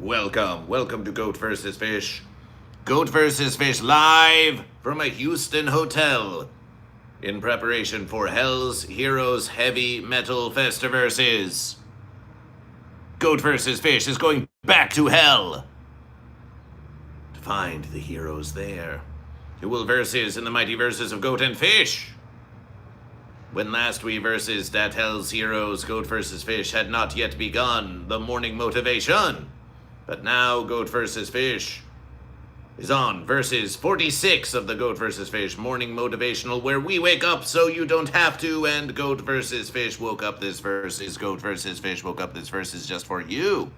Welcome to Goat vs. Fish. Goat vs. Fish live from a Houston hotel in preparation for Hell's Heroes Heavy Metal Festiverses. Goat vs. Fish is going back to hell to find the heroes there who will versus in the mighty verses of Goat and Fish. When last we versus that Hell's Heroes, Goat vs. Fish had not yet begun the morning motivation. But now Goat vs. Fish is on versus 46 of the Goat vs. Fish morning motivational, where we wake up so you don't have to, and Goat vs. Fish woke up this versus. Goat vs. Fish woke up this versus just for you.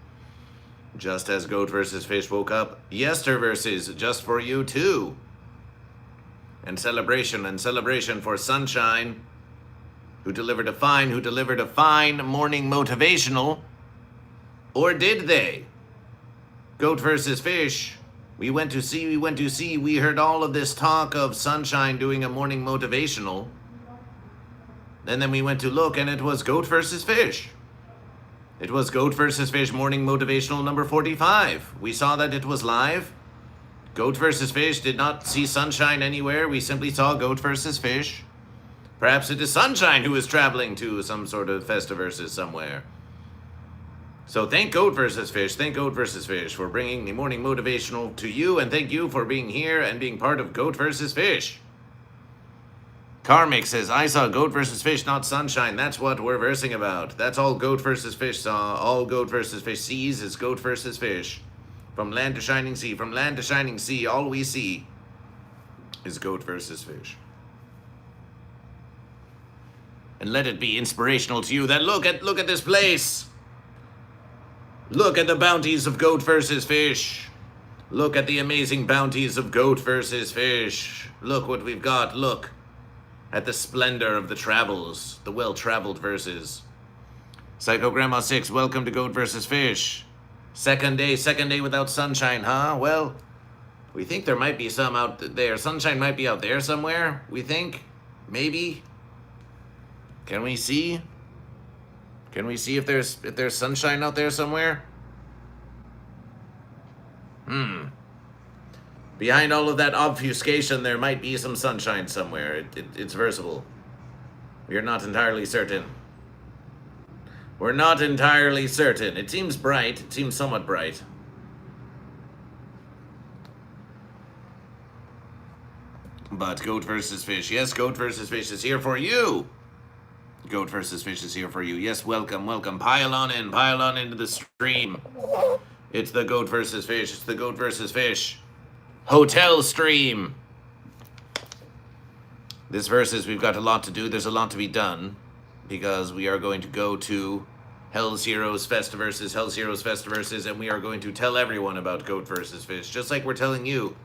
Just as Goat vs. Fish woke up yester versus just for you too. And celebration for Sunshine, who delivered a fine morning motivational. Or did they? Goat vs. Fish, we went to see, we heard all of this talk of Sunshine doing a morning motivational. And then we went to look, and it was Goat vs. Fish. It was Goat vs. Fish morning motivational number 45. We saw that it was live. Goat vs. Fish did not see Sunshine anywhere. We simply saw Goat vs. Fish. Perhaps it is Sunshine who is traveling to some sort of festiverses somewhere. So thank Goat vs. Fish, for bringing the morning motivational to you, and thank you for being here and being part of Goat vs. Fish. Karmic says, I saw Goat vs. Fish, not Sunshine. That's what we're versing about. That's all Goat vs. Fish saw. All Goat vs. Fish sees is Goat vs. Fish. From land to shining sea, all we see is Goat vs. Fish. And let it be inspirational to you that look at this place. Look at the bounties of Goat vs. Fish. Look at the amazing bounties of Goat vs. Fish. Look what we've got. Look at the splendor of the travels, the well-traveled verses. Psycho Grandma 6, welcome to Goat vs. Fish. Second day without Sunshine, huh? Well, we think there might be some out there. Sunshine might be out there somewhere, we think. Maybe. Can we see? Can we see if there's Sunshine out there somewhere? Behind all of that obfuscation, there might be some Sunshine somewhere. It's versible. We're not entirely certain. We're not entirely certain. It seems bright. It seems somewhat bright. But Goat vs. Fish. Yes, Goat vs. Fish is here for you. Goat vs. Fish is here for you. Yes, welcome. Pile on into the stream. It's the Goat vs. Fish. It's the Goat vs. Fish hotel stream. This versus, we've got a lot to do. There's a lot to be done, because we are going to go to Hell's Heroes Festiverses, and we are going to tell everyone about Goat vs. Fish, just like we're telling you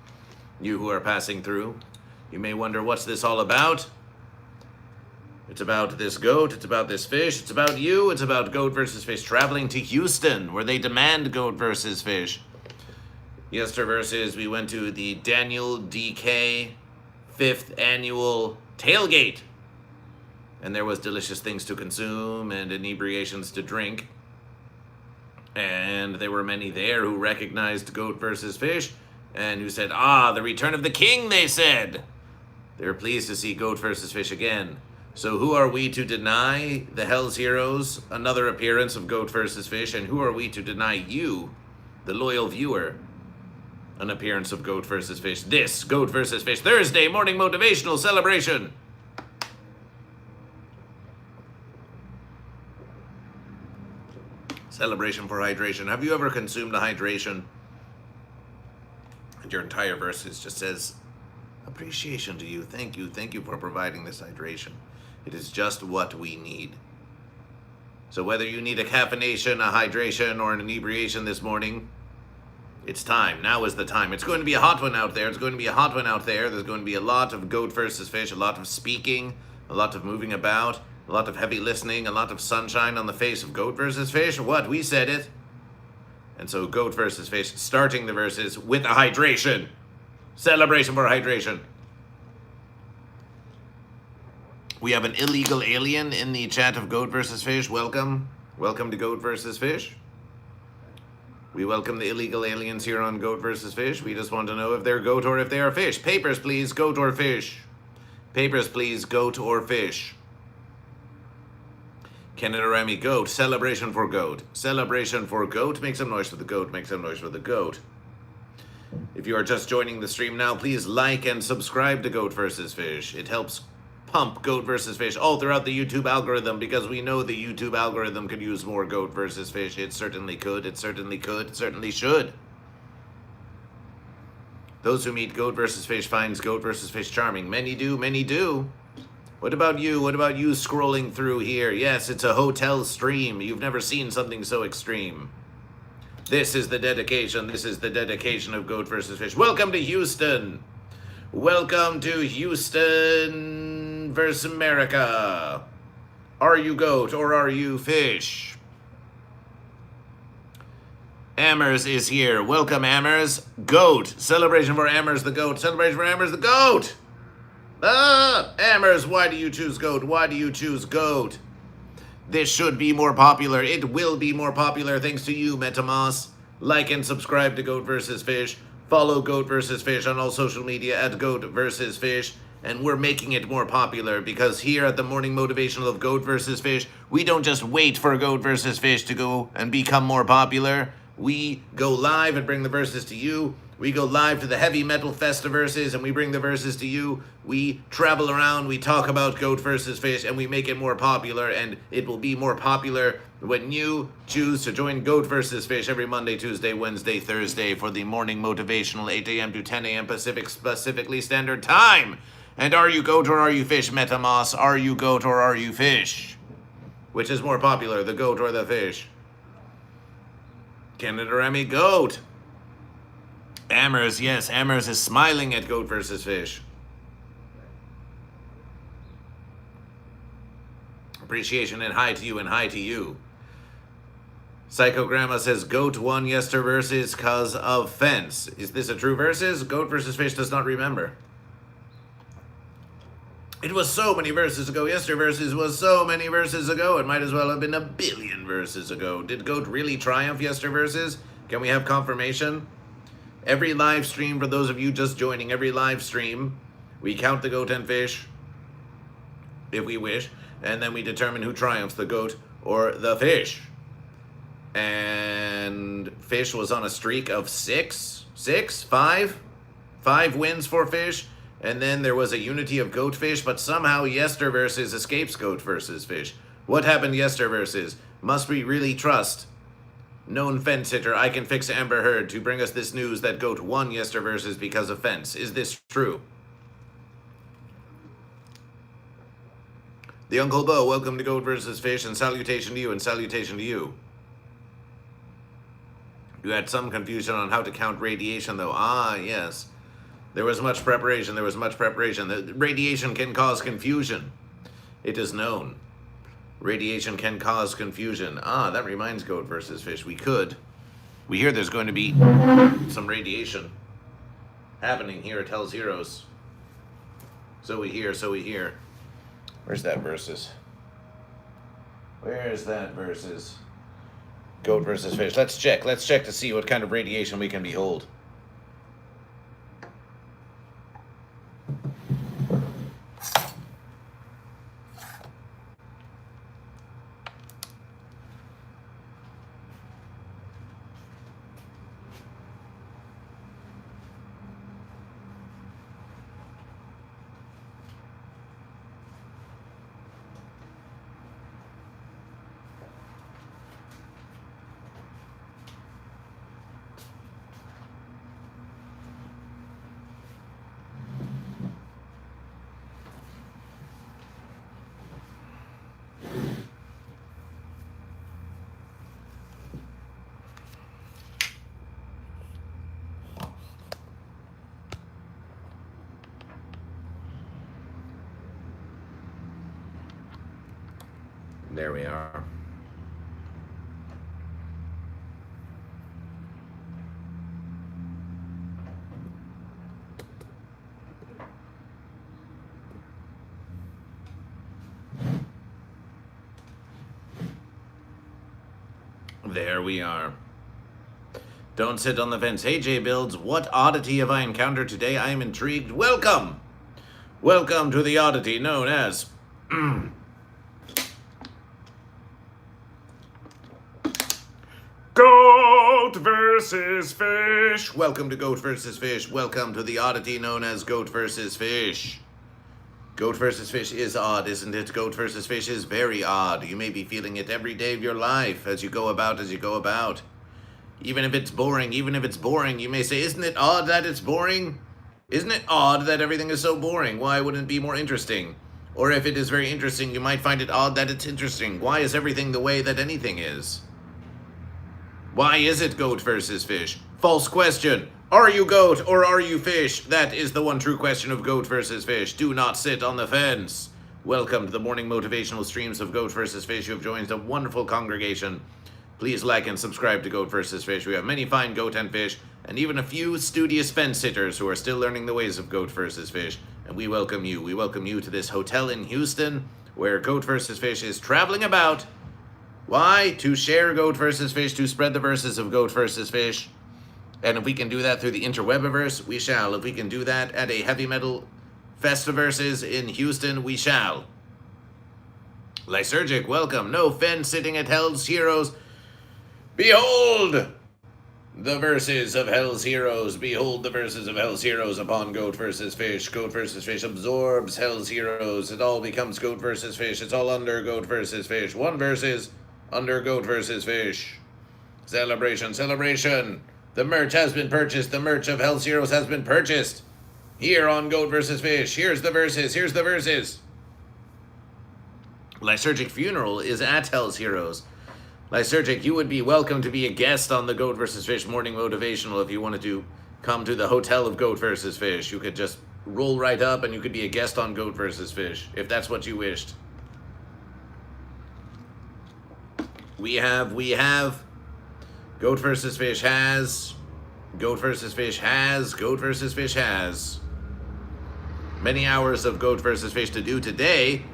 who are passing through. You may wonder, what's this all about? It's about this goat, it's about this fish, it's about you, it's about Goat vs. Fish traveling to Houston, where they demand Goat vs. Fish. Yester versus, we went to the Daniel DK 5th annual tailgate. And there was delicious things to consume and inebriations to drink. And there were many there who recognized Goat vs. Fish, and who said, the return of the king, they said. They were pleased to see Goat vs. Fish again. So who are we to deny the Hell's Heroes another appearance of Goat vs. Fish, and who are we to deny you, the loyal viewer, an appearance of Goat vs. Fish? This Goat vs. Fish Thursday morning motivational celebration. Celebration for hydration. Have you ever consumed a hydration and your entire verses just says, appreciation to you, thank you for providing this hydration. It is just what we need. So whether you need a caffeination, a hydration, or an inebriation this morning, it's time. Now is the time. It's going to be a hot one out there. There's going to be a lot of Goat vs. Fish, a lot of speaking, a lot of moving about, a lot of heavy listening, a lot of sunshine on the face of Goat vs. Fish. What? We said it. And so Goat vs. Fish starting the verses with a hydration. Celebration for hydration. We have an illegal alien in the chat of Goat vs. Fish. Welcome to Goat vs. Fish. We welcome the illegal aliens here on Goat vs. Fish. We just want to know if they're goat or if they are fish. Papers, please, goat or fish. Papers, please, goat or fish. Kenneth Remy, goat. Celebration for goat. Celebration for goat. Make some noise for the goat. Make some noise for the goat. If you are just joining the stream now, please like and subscribe to Goat vs. Fish. It helps pump Goat vs. Fish all throughout the YouTube algorithm, because we know the YouTube algorithm could use more Goat vs. Fish. It certainly could. It certainly could. It certainly should. Those who meet Goat vs. Fish finds Goat vs. Fish charming. Many do, many do. What about you? What about you scrolling through here? Yes, it's a hotel stream. You've never seen something so extreme. This is the dedication. This is the dedication of Goat vs. Fish. Welcome to Houston. Welcome to Houston versus America. Are you goat or are you fish? Amers is here. Welcome, Amers. Goat. Celebration for Amers the goat. Celebration for Amers the goat. Amers, why do you choose goat? Why do you choose goat? This should be more popular. It will be more popular thanks to you, MetaMoss. Like and subscribe to Goat vs. Fish. Follow Goat vs. Fish on all social media at Goat vs. Fish. And we're making it more popular, because here at the Morning Motivational of Goat vs. Fish, we don't just wait for Goat vs. Fish to go and become more popular. We go live and bring the verses to you. We go live to the heavy metal festiverses and we bring the verses to you. We travel around, we talk about Goat vs. Fish, and we make it more popular, and it will be more popular when you choose to join Goat vs. Fish every Monday, Tuesday, Wednesday, Thursday for the Morning Motivational, 8 a.m. to 10 a.m. Pacifically Standard Time. And are you goat or are you fish, MetaMoss? Are you goat or are you fish? Which is more popular, the goat or the fish? Canada Remy, goat. Amers, yes, Amers is smiling at Goat vs. Fish. Appreciation and hi to you and hi to you. Psycho Grandma says Goat won yester versus cause of fence. Is this a true versus? Goat vs. Fish does not remember. It was so many verses ago. Yester versus was so many verses ago. It might as well have been a billion verses ago. Did Goat really triumph yester versus? Can we have confirmation? Every live stream, for those of you just joining, every live stream, we count the goat and fish, if we wish, and then we determine who triumphs, the goat or the fish. And fish was on a streak of five wins for fish, and then there was a unity of goat fish, but somehow yester versus escapes Goat vs. Fish. What happened yester versus? Must we really trust known fence hitter I Can Fix Amber Heard to bring us this news that Goat won yester versus because of fence? Is this true? The Uncle Bo, welcome to Goat vs. Fish, and salutation to you, and salutation to you. You had some confusion on how to count radiation, though. Ah, yes. There was much preparation. There was much preparation. The radiation can cause confusion. It is known. Radiation can cause confusion. Ah, that reminds Goat vs. Fish. We hear there's going to be some radiation happening here at Hell's Heroes. So we hear. Where's that versus? Where's that versus? Goat vs. Fish. Let's check to see what kind of radiation we can behold. There we are. There we are. Don't sit on the fence. Hey, J Builds, what oddity have I encountered today? I am intrigued. Welcome! Welcome to the oddity known as... Goat versus Fish! Welcome to Goat versus Fish. Welcome to the oddity known as Goat versus Fish. Goat versus Fish is odd, isn't it? Goat versus Fish is very odd. You may be feeling it every day of your life as you go about. Even if it's boring, you may say, isn't it odd that it's boring? Isn't it odd that everything is so boring? Why wouldn't it be more interesting? Or if it is very interesting, you might find it odd that it's interesting. Why is everything the way that anything is? Why is it goat versus fish? False question. Are you goat or are you fish? That is the one true question of goat versus fish. Do not sit on the fence. Welcome to the morning motivational streams of Goat versus Fish. You have joined a wonderful congregation. Please like and subscribe to Goat versus Fish. We have many fine goat and fish, and even a few studious fence sitters who are still learning the ways of Goat versus Fish. And we welcome you. We welcome you to this hotel in Houston, where Goat versus Fish is traveling about. Why? To share Goat versus Fish, to spread the verses of Goat versus Fish. And if we can do that through the interwebiverse, we shall. If we can do that at a heavy metal festiverses in Houston, we shall. Lysergic, welcome. No fence sitting at Hell's Heroes. Behold the verses of Hell's Heroes. Behold the verses of Hell's Heroes upon Goat versus Fish. Goat versus Fish absorbs Hell's Heroes. It all becomes Goat versus Fish. It's all under Goat versus Fish. One versus under Goat versus Fish. Celebration, celebration. The merch has been purchased. The merch of Hell's Heroes has been purchased. Here on Goat versus Fish. Here's the verses. Here's the verses. Lysergic Funeral is at Hell's Heroes. Lysergic, you would be welcome to be a guest on the Goat vs. Fish Morning Motivational if you wanted to come to the hotel of Goat vs. Fish. You could just roll right up and you could be a guest on Goat vs. Fish, if that's what you wished. We have, Goat vs. Fish has, Goat vs. Fish has, Goat vs. Fish has. Many hours of Goat vs. Fish to do today.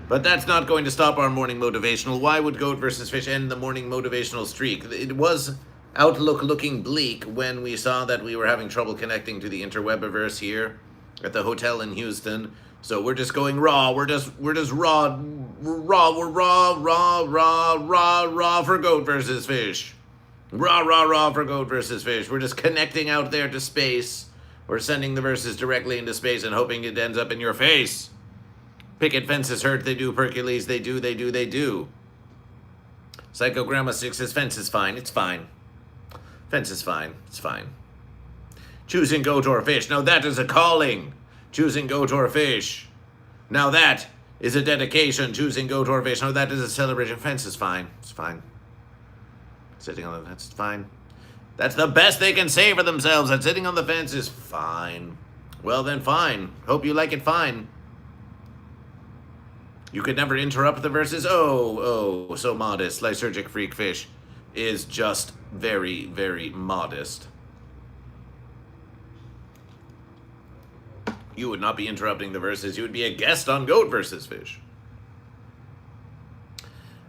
But that's not going to stop our morning motivational. Why would Goat versus Fish end the morning motivational streak? It was outlook looking bleak when we saw that we were having trouble connecting to the interwebiverse here at the hotel in Houston. So we're just going raw. We're just raw for Goat versus Fish. Raw for Goat versus Fish. We're just connecting out there to space. We're sending the verses directly into space and hoping it ends up in your face. Picket fences hurt, they do. Hercules, they do. Psychogramma 6 says fence is fine, it's fine. Fence is fine, it's fine. Choosing goat or fish, now that is a calling. Choosing goat or fish. Now that is a dedication. Choosing goat or fish, now that is a celebration. Fence is fine, it's fine. Sitting on the fence is fine. That's the best they can say for themselves, that sitting on the fence is fine. Well then, fine. Hope you like it fine. You could never interrupt the verses. Oh, so modest. Lysergic Freak Fish is just very, very modest. You would not be interrupting the verses. You would be a guest on Goat versus Fish.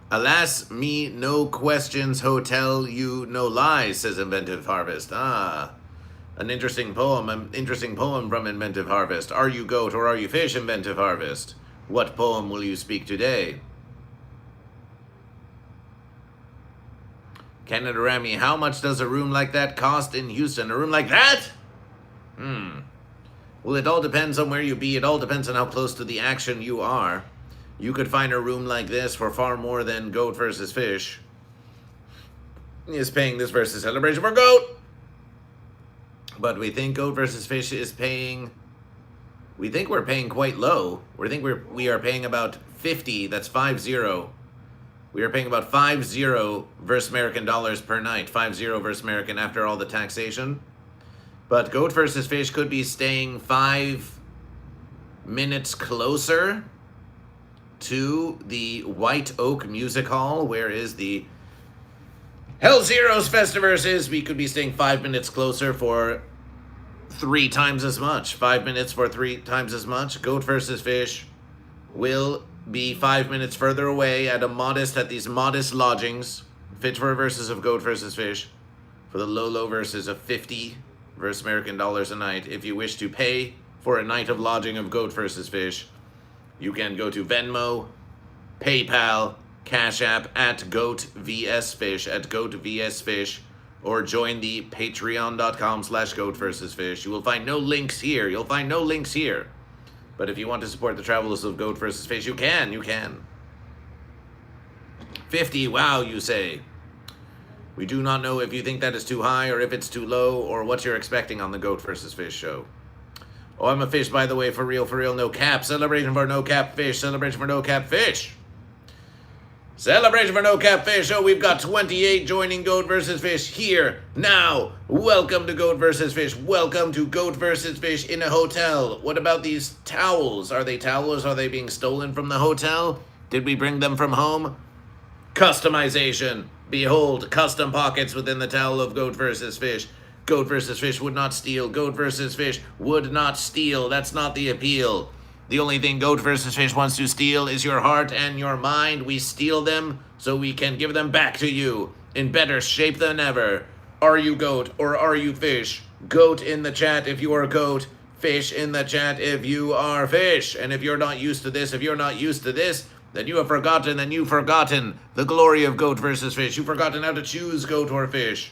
Alas, me no questions, hotel you no lies, says Inventive Harvest. Ah, an interesting poem from Inventive Harvest. Are you goat or are you fish, Inventive Harvest? What poem will you speak today? Canada Rami, how much does a room like that cost in Houston? A room like that? Well, it all depends on where you be. It all depends on how close to the action you are. You could find a room like this for far more than Goat versus Fish is paying this versus celebration for Goat. But we think Goat versus Fish is paying... We think we're paying quite low. We are paying about 50, that's 50. We are paying about 50 versus American dollars per night. 50 versus American after all the taxation. But Goat versus Fish could be staying 5 minutes closer to the White Oak Music Hall, where is the Hell's Heroes Festiverse. We could be staying 5 minutes closer for 3 times as much. 5 minutes for 3 times as much. Goat versus Fish will be 5 minutes further away at these modest lodgings, fit for verses of Goat versus Fish. for the low verses of 50 versus American dollars a night. If you wish to pay for a night of lodging of Goat vs. Fish, you can go to Venmo, PayPal, Cash App at GoatVsFish, at GoatVsFish, or join the patreon.com/GoatVsFish. You will find no links here. You'll find no links here. But if you want to support the travelers of Goat vs. Fish, you can. 50, wow, you say. We do not know if you think that is too high or if it's too low or what you're expecting on the Goat vs. Fish show. Oh, I'm a fish, by the way, for real, no cap. Celebration for no cap fish. Celebration for no cap fish. Celebration for no cap fish. Oh, we've got 28 joining Goat vs. Fish here now. Welcome to Goat vs. Fish. Welcome to Goat vs. Fish in a hotel. What about these towels? Are they towels? Are they being stolen from the hotel? Did we bring them from home? Customization. Behold, custom pockets within the towel of Goat vs. Fish. Goat vs. Fish would not steal. Goat vs. Fish would not steal. That's not the appeal. The only thing Goat vs. Fish wants to steal is your heart and your mind. We steal them so we can give them back to you in better shape than ever. Are you goat or are you fish? Goat in the chat if you are goat. Fish in the chat if you are fish. And if you're not used to this, then you have forgotten, the glory of Goat vs. Fish. You've forgotten how to choose goat or fish.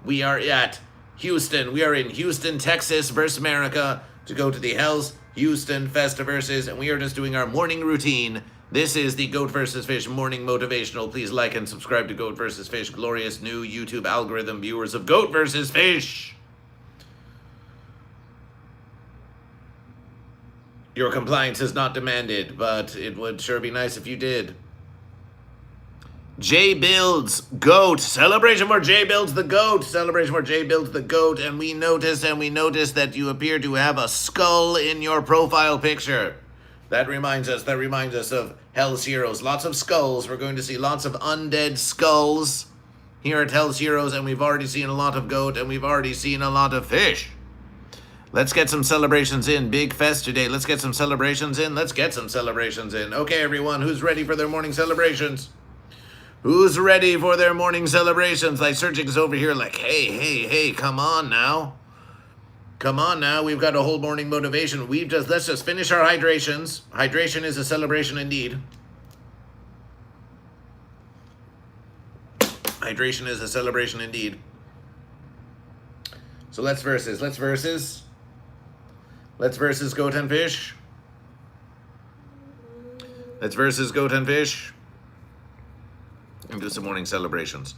We are at Houston. We are in Houston, Texas versus America to go to the Hell's Houston Festiverses, and we are just doing our morning routine. This is the Goat vs. Fish morning motivational. Please like and subscribe to Goat vs. Fish, glorious new YouTube algorithm viewers of Goat vs. Fish. Your compliance is not demanded, but it would sure be nice if you did. J Builds Goat. Celebration for J Builds the Goat. Celebration for J Builds the Goat. And we noticed that you appear to have a skull in your profile picture. That reminds us of Hell's Heroes. Lots of skulls. We're going to see lots of undead skulls here at Hell's Heroes, and we've already seen a lot of goat, and we've already seen a lot of fish. Let's get some celebrations in. Big fest today. Let's get some celebrations in. Okay, everyone, who's ready for their morning celebrations? Who's ready for their morning celebrations? Lysergic's over here like, hey, come on now. We've got a whole morning motivation. Let's just finish our hydrations. Hydration is a celebration indeed. Hydration is a celebration indeed. So let's versus Goat and Fish. And do some morning celebrations.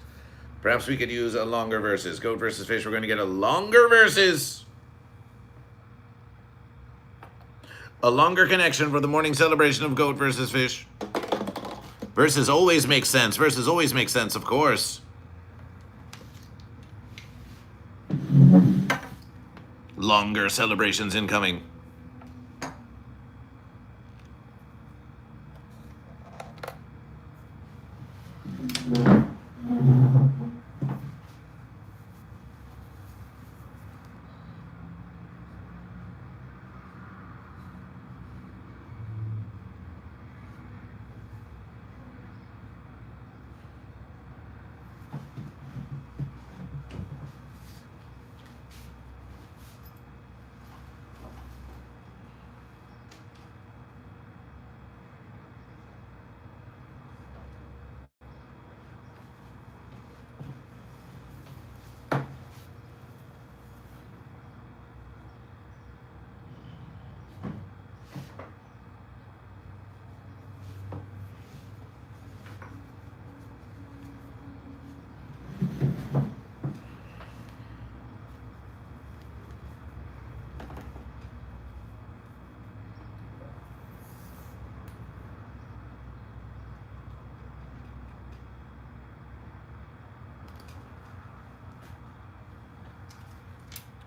Perhaps we could use a longer versus. Goat versus Fish, we're going to get a longer versus. A longer connection for the morning celebration of Goat versus Fish. Versus always makes sense. Of course. Longer celebrations incoming.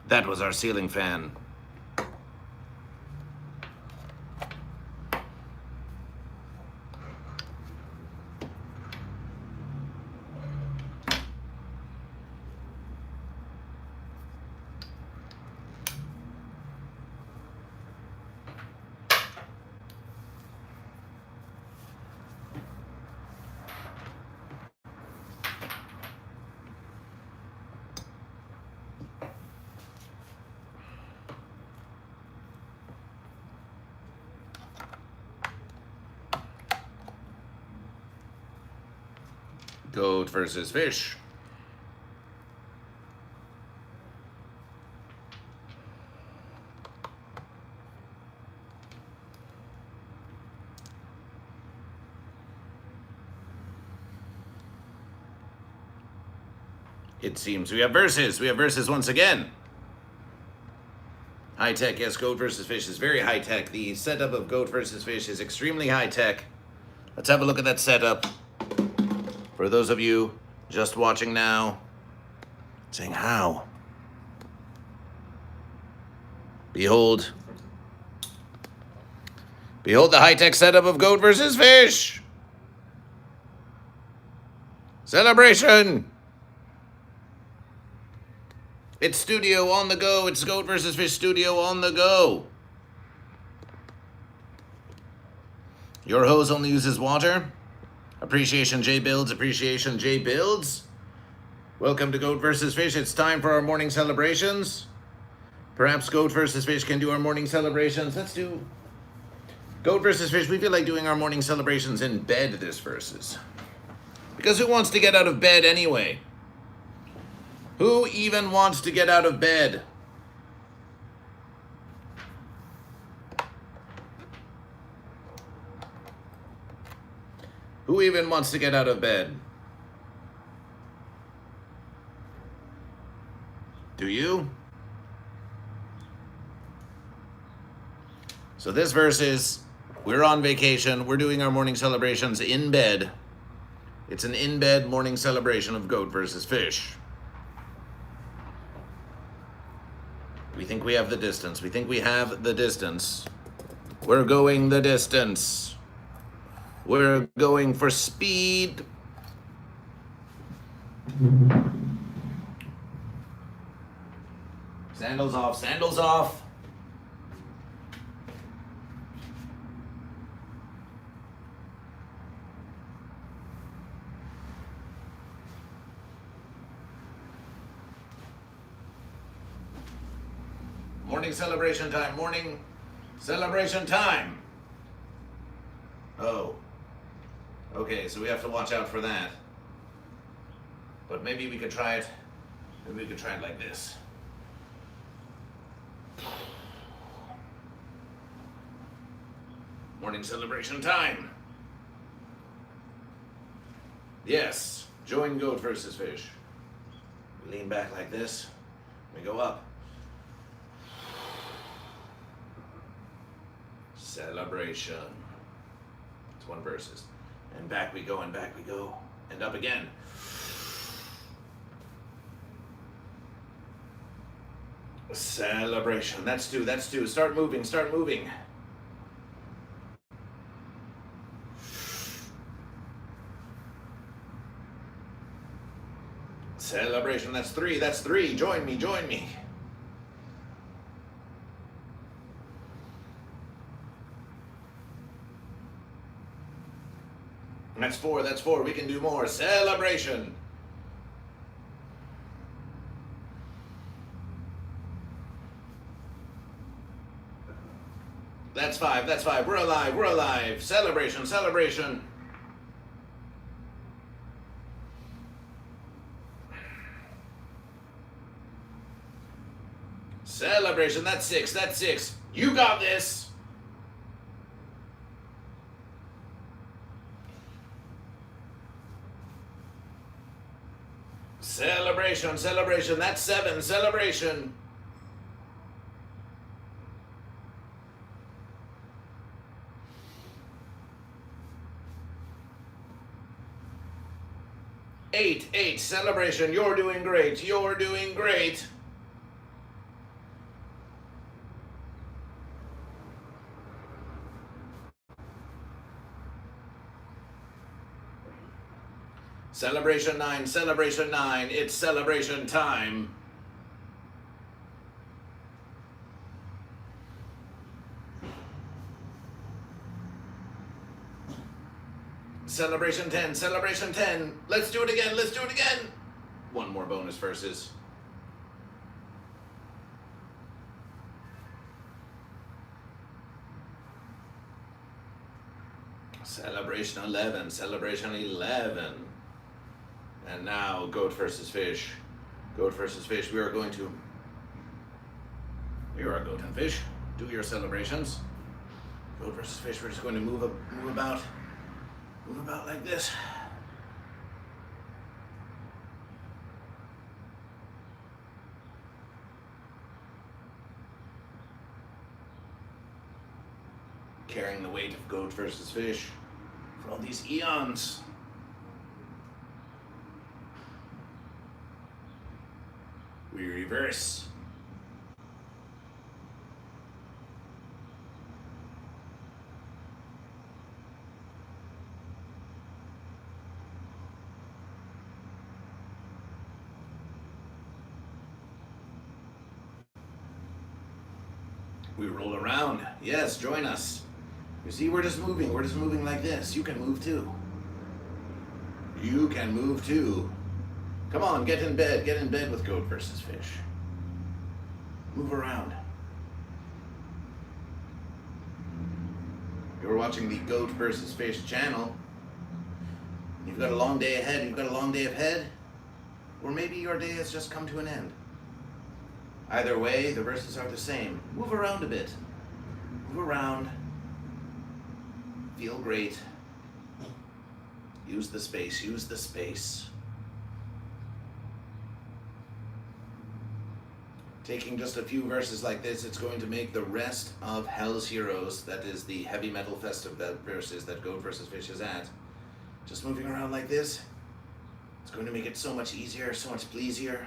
That was our ceiling fan. Goat versus fish. It seems we have versus. We have versus once again. High tech, yes, Goat versus Fish is very high tech. The setup of Goat versus Fish is extremely high tech. Let's have a look at that setup. For those of you just watching now, saying how? Behold. Behold the high tech setup of Goat versus Fish. Celebration. It's studio on the go. It's Goat versus Fish studio on the go. Your hose only uses water. Appreciation J Builds. Appreciation J Builds. Welcome to Goat versus Fish. It's time for our morning celebrations. Perhaps Goat versus Fish can do our morning celebrations. Let's do Goat versus Fish. We feel like doing our morning celebrations in bed this versus. Because who wants to get out of bed anyway? Who even wants to get out of bed? Who even wants to get out of bed? Do you? So this verse is, we're on vacation, we're doing our morning celebrations in bed. It's an in-bed morning celebration of Goat versus Fish. We think we have the distance. We think we have the distance. We're going the distance. We're going for speed. Sandals off, sandals off. Morning celebration time, morning celebration time. Oh. Okay, so we have to watch out for that. But maybe we could try it, like this. Morning celebration time. Yes, join Goat versus Fish. We lean back like this, we go up. Celebration. It's one versus. And back we go, and back we go. And up again. Celebration. That's two, that's two. Start moving, start moving. Celebration. That's three, that's three. Join me, join me. That's four, that's four. We can do more. Celebration. That's five, that's five. We're alive, we're alive. Celebration, celebration. Celebration, that's six, that's six. You got this. Celebration, celebration, that's seven, celebration. Eight, celebration, you're doing great, you're doing great. Celebration nine, it's celebration time. Celebration 10, let's do it again, let's do it again. One more bonus verses. Celebration 11, celebration 11. And now, goat versus fish. Goat versus fish. We are going to... Here are goat and fish. Do your celebrations. Goat versus fish. We're just going to move about like this. Carrying the weight of goat versus fish for all these eons. We reverse. We roll around. Yes, join us. You see, we're just moving. We're just moving like this. You can move too. You can move too. Come on, get in bed. Get in bed with goat versus fish. Move around. You're watching the Goat versus Fish channel. You've got a long day ahead. You've got a long day ahead. Or maybe your day has just come to an end. Either way, the verses are the same. Move around a bit. Move around. Feel great. Use the space. Use the space. Taking just a few verses like this, it's going to make the rest of Hell's Heroes, that is the heavy metal festival verses that Goat versus Fish is at, just moving around like this, it's going to make it so much easier, so much pleasier.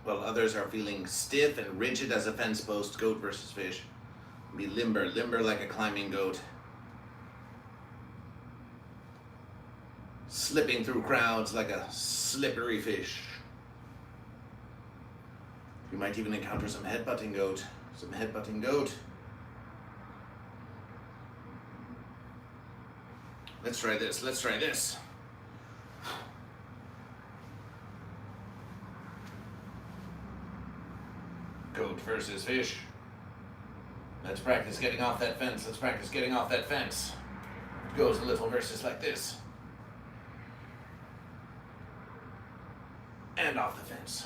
While others are feeling stiff and rigid as a fence post, Goat versus Fish be limber, limber like a climbing goat. Slipping through crowds like a slippery fish. You might even encounter some headbutting goat. Some headbutting goat. Let's try this. Let's try this. Goat versus fish. Let's practice getting off that fence. Let's practice getting off that fence. It goes a little verses like this. And off the fence.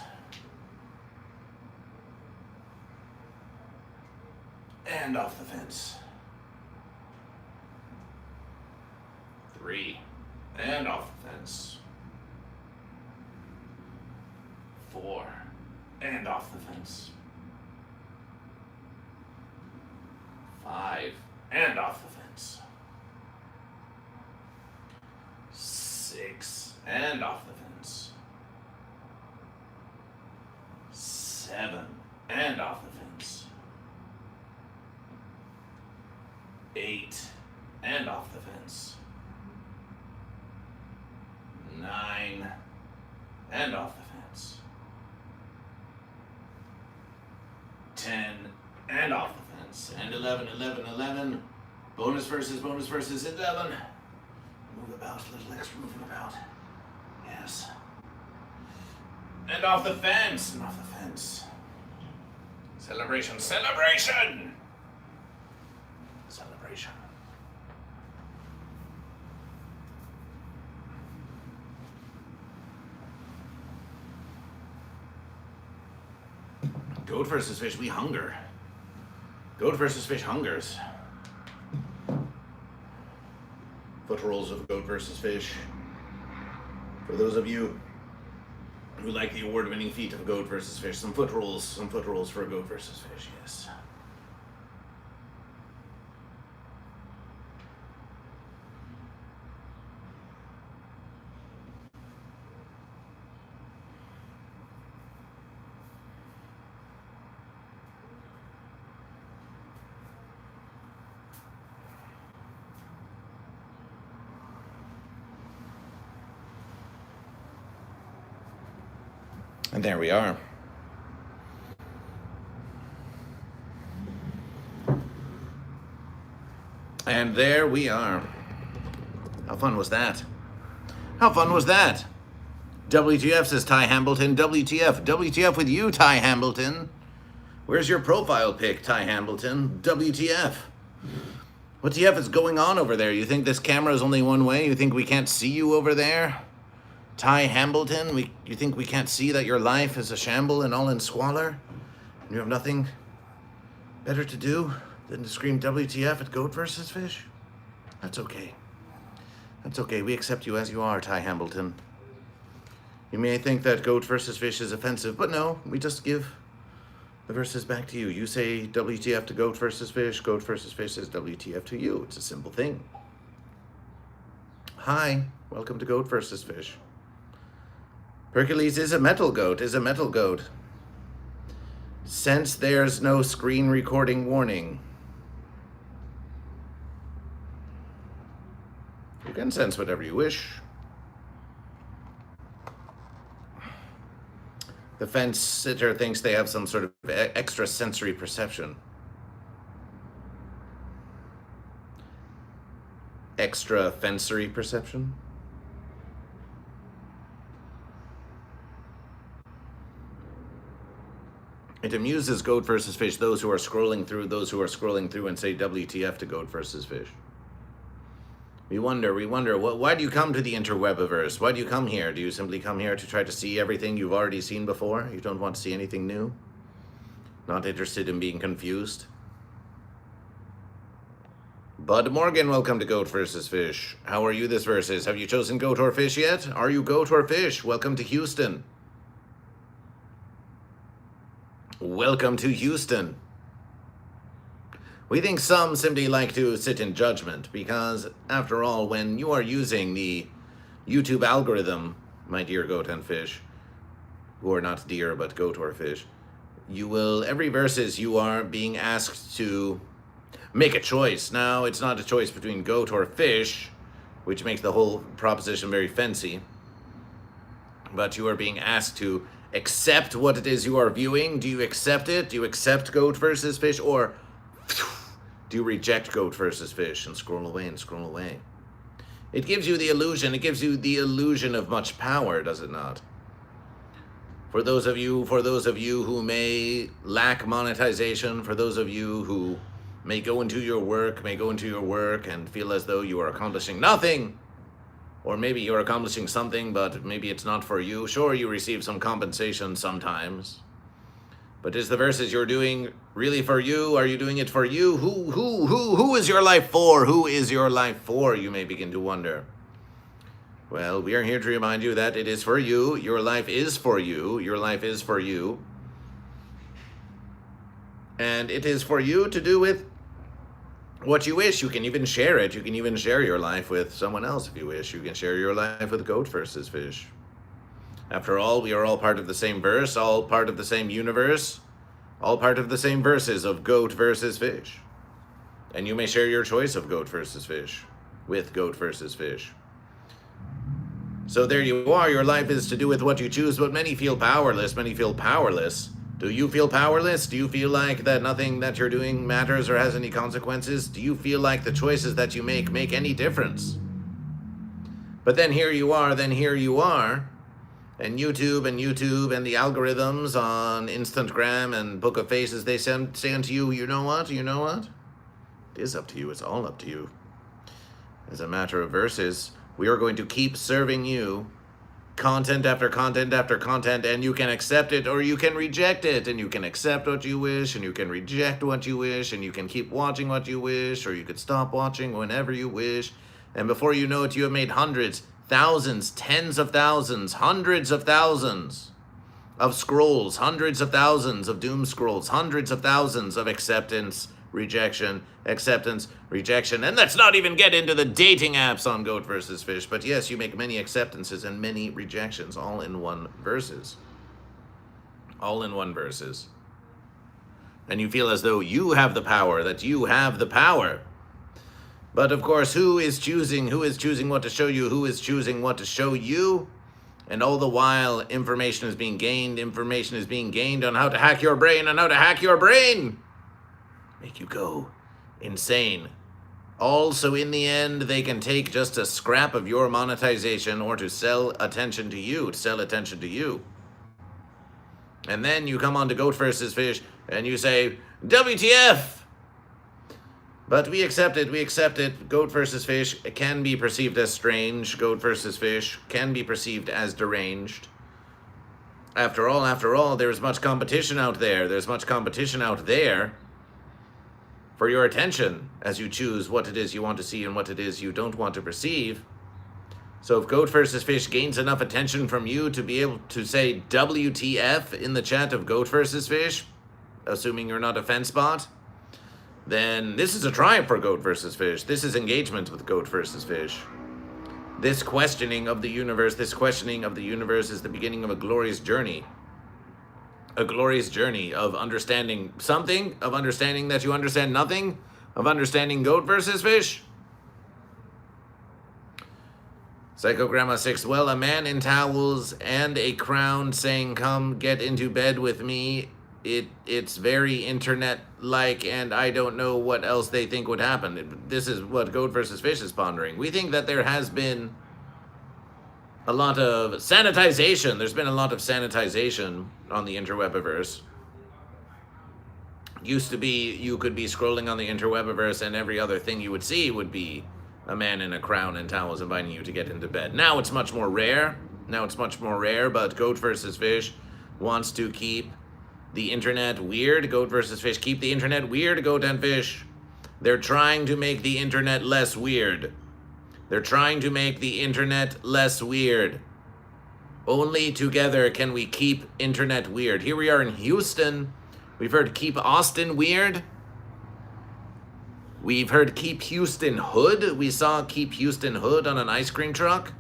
And off the fence. 3. And off the fence. 4. And off the fence. 5. And off the fence. 6. And off the fence. 7. And off the fence. 8. And off the fence. 9. And off the fence. 10. And off the fence. And 11, 11, 11. Bonus versus 11. Move about, a little extra moving about. Yes. And off the fence. And off the fence. Celebration, celebration! Celebration. Goat versus fish, we hunger. Goat versus fish hungers. Foot rolls of Goat versus Fish. For those of you who like the award-winning feat of Goat versus Fish, some foot rolls for Goat versus Fish, yes. And there we are. And there we are. How fun was that? How fun was that? WTF, says Ty Hambleton. WTF. WTF with you, Ty Hambleton. Where's your profile pic, Ty Hambleton? WTF. What the F is going on over there? You think this camera is only one way? You think we can't see you over there? Ty Hambleton, you think we can't see that your life is a shamble and all in squalor? And you have nothing better to do than to scream WTF at Goat versus Fish? That's okay. That's okay. We accept you as you are, Ty Hambleton. You may think that Goat versus Fish is offensive, but no, we just give the verses back to you. You say WTF to Goat versus Fish says WTF to you. It's a simple thing. Hi, welcome to Goat versus Fish. Hercules is a metal goat, Since there's no screen recording warning. You can sense whatever you wish. The fence sitter thinks they have some sort of extra sensory perception. Extra sensory perception? It amuses Goat versus Fish, those who are scrolling through and say WTF to Goat versus Fish. We wonder, why do you come to the interwebiverse? Why do you come here? Do you simply come here to try to see everything you've already seen before? You don't want to see anything new? Not interested in being confused? Bud Morgan, welcome to Goat versus Fish. How are you this versus? Have you chosen Goat or Fish yet? Are you Goat or Fish? Welcome to Houston. Welcome to Houston. We think some simply like to sit in judgment because, after all, when you are using the YouTube algorithm, my dear Goat and Fish, who are not deer but Goat or Fish, every versus you are being asked to make a choice. Now, it's not a choice between Goat or Fish, which makes the whole proposition very fancy, but you are being asked to accept what it is you are viewing. Do you accept it? Do you accept Goat versus Fish, or do you reject Goat versus Fish and scroll away and scroll away? It gives you the illusion of much power, does it not? For those of you who may lack monetization, for those of you who may go into your work and feel as though you are accomplishing nothing, or maybe you're accomplishing something, but maybe it's not for you. Sure, you receive some compensation sometimes. But is the verses you're doing really for you? Are you doing it for you? Who is your life for? Who is your life for? You may begin to wonder. Well, we are here to remind you that it is for you. Your life is for you. Your life is for you. And it is for you to do with what you wish. You can even share it. You can even share your life with someone else if you wish. You can share your life with Goat versus Fish. After all, we are all part of the same verse, all part of the same universe, all part of the same verses of Goat versus Fish. And you may share your choice of Goat versus Fish with Goat versus Fish. So there you are. Your life is to do with what you choose, but many feel powerless. Many feel powerless. Do you feel powerless? Do you feel like that nothing that you're doing matters or has any consequences? Do you feel like the choices that you make any difference? But then here you are, and YouTube and the algorithms on Instagram and Book of Faces, they say unto you, you know what? It is up to you. It's all up to you. As a matter of verses, we are going to keep serving you content after content after content, and you can accept it or you can reject it, and you can accept what you wish and you can reject what you wish, and you can keep watching what you wish, or you could stop watching whenever you wish, and before you know it, you have made hundreds, thousands, tens of thousands, hundreds of thousands of scrolls, hundreds of thousands of doom scrolls, hundreds of thousands of acceptance, rejection, acceptance, rejection. And let's not even get into the dating apps on Goat versus Fish. But yes, you make many acceptances and many rejections, all in one verses. All in one verses. And you feel as though you have the power, that you have the power. But of course, who is choosing what to show you? Who is choosing what to show you? And all the while, information is being gained on how to hack your brain, make you go insane. Also, in the end, they can take just a scrap of your monetization or to sell attention to you, And then you come on to Goat versus Fish and you say, WTF! But we accept it, we accept it. Goat versus fish can be perceived as strange. Goat versus fish can be perceived as deranged. After all, there's much competition out there. There's much competition out there for your attention as you choose what it is you want to see and what it is you don't want to perceive. So if Goat versus Fish gains enough attention from you to be able to say WTF in the chat of Goat versus Fish, assuming you're not a fence bot, then this is a triumph for Goat versus Fish. This is engagement with Goat versus Fish. This questioning of the universe is the beginning of a glorious journey. A glorious journey of understanding something, of understanding that you understand nothing, of understanding Goat versus Fish. Psychogramma 6, well, a man in towels and a crown saying, come get into bed with me. It's very internet-like, and I don't know what else they think would happen. This is what Goat versus Fish is pondering. We think that there has been a lot of sanitization. There's been a lot of sanitization on the interwebiverse. Used to be, you could be scrolling on the interwebiverse and every other thing you would see would be a man in a crown and towels inviting you to get into bed. Now it's much more rare. But Goat versus Fish wants to keep the internet weird. Goat versus Fish keep the internet weird. Goat and Fish, they're trying to make the internet less weird. They're trying to make the internet less weird. Only together can we keep internet weird. Here we are in Houston. We've heard keep Austin weird. We've heard keep Houston hood. We saw keep Houston hood on an ice cream truck.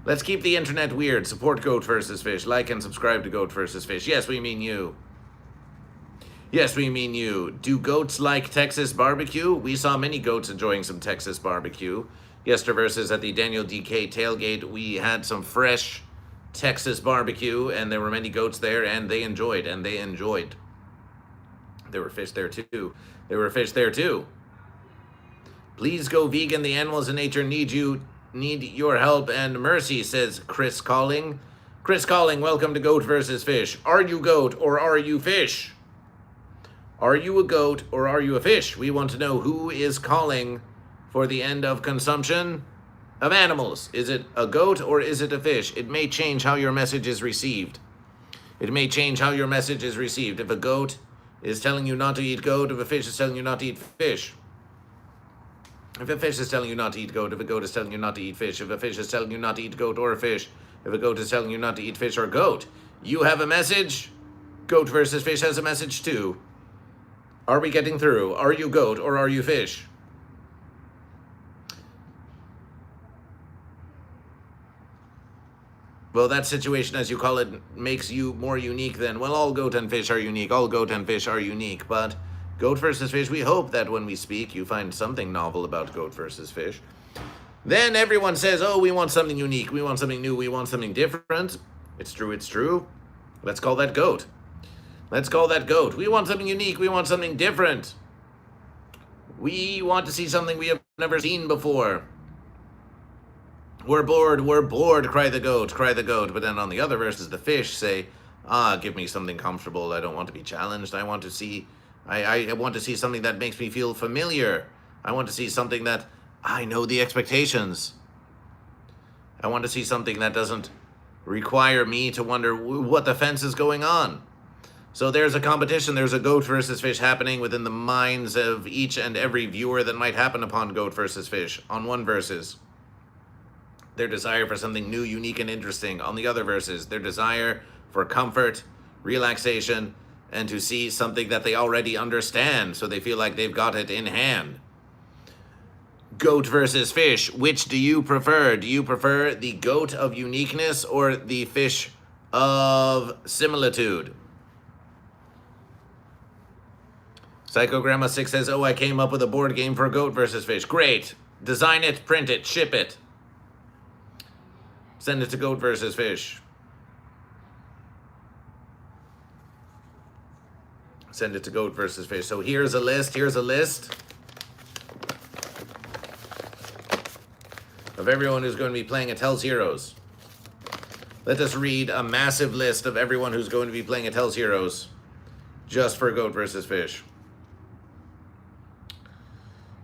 Let's keep the internet weird. Support Goat versus Fish. Like and subscribe to Goat versus Fish. Yes, we mean you. Yes, we mean you. Do goats like Texas barbecue? We saw many goats enjoying some Texas barbecue. Yesterversus at the Daniel DK tailgate, we had some fresh Texas barbecue, and there were many goats there, and they enjoyed. There were fish there too. Please go vegan. The animals in nature need your help and mercy, says Chris Calling. Chris Calling, welcome to Goat versus Fish. Are you goat or are you fish? Are you a goat or are you a fish? We want to know who is calling for the end of consumption of animals. Is it a goat or is it a fish? It may change how your message is received. If a goat is telling you not to eat goat, if a fish is telling you not to eat fish. If a fish is telling you not to eat goat, if a goat is telling you not to eat fish, if a fish is telling you not to eat goat or a fish, if a goat is telling you not to eat fish or goat, you have a message. Goat versus Fish has a message too. Are we getting through? Are you goat or are you fish? Well, that situation, as you call it, makes you more unique than, well, all goat and fish are unique. All goat and fish are unique. But Goat versus Fish, we hope that when we speak, you find something novel about Goat versus Fish. Then everyone says, oh, we want something unique. We want something new. We want something different. It's true. Let's call that goat. We want something unique. We want something different. We want to see something we have never seen before. We're bored, cry the goat. But then on the other verses, the fish say, give me something comfortable. I don't want to be challenged. I want to see something that makes me feel familiar. I want to see something that I know the expectations. I want to see something that doesn't require me to wonder what the fence is going on. So there's a competition. There's a Goat versus Fish happening within the minds of each and every viewer that might happen upon Goat versus Fish. On one versus, their desire for something new, unique, and interesting. On the other verses, their desire for comfort, relaxation, and to see something that they already understand, so they feel like they've got it in hand. Goat versus Fish, which do you prefer? Do you prefer the goat of uniqueness or the fish of similitude? Psychogramma 6 says, oh, I came up with a board game for Goat versus Fish. Great. Design it, print it, ship it. Send it to Goat versus Fish. Send it to Goat versus Fish. So here's a list of everyone who's going to be playing at Hell's Heroes. Let us read a massive list of everyone who's going to be playing at Hell's Heroes just for Goat versus Fish.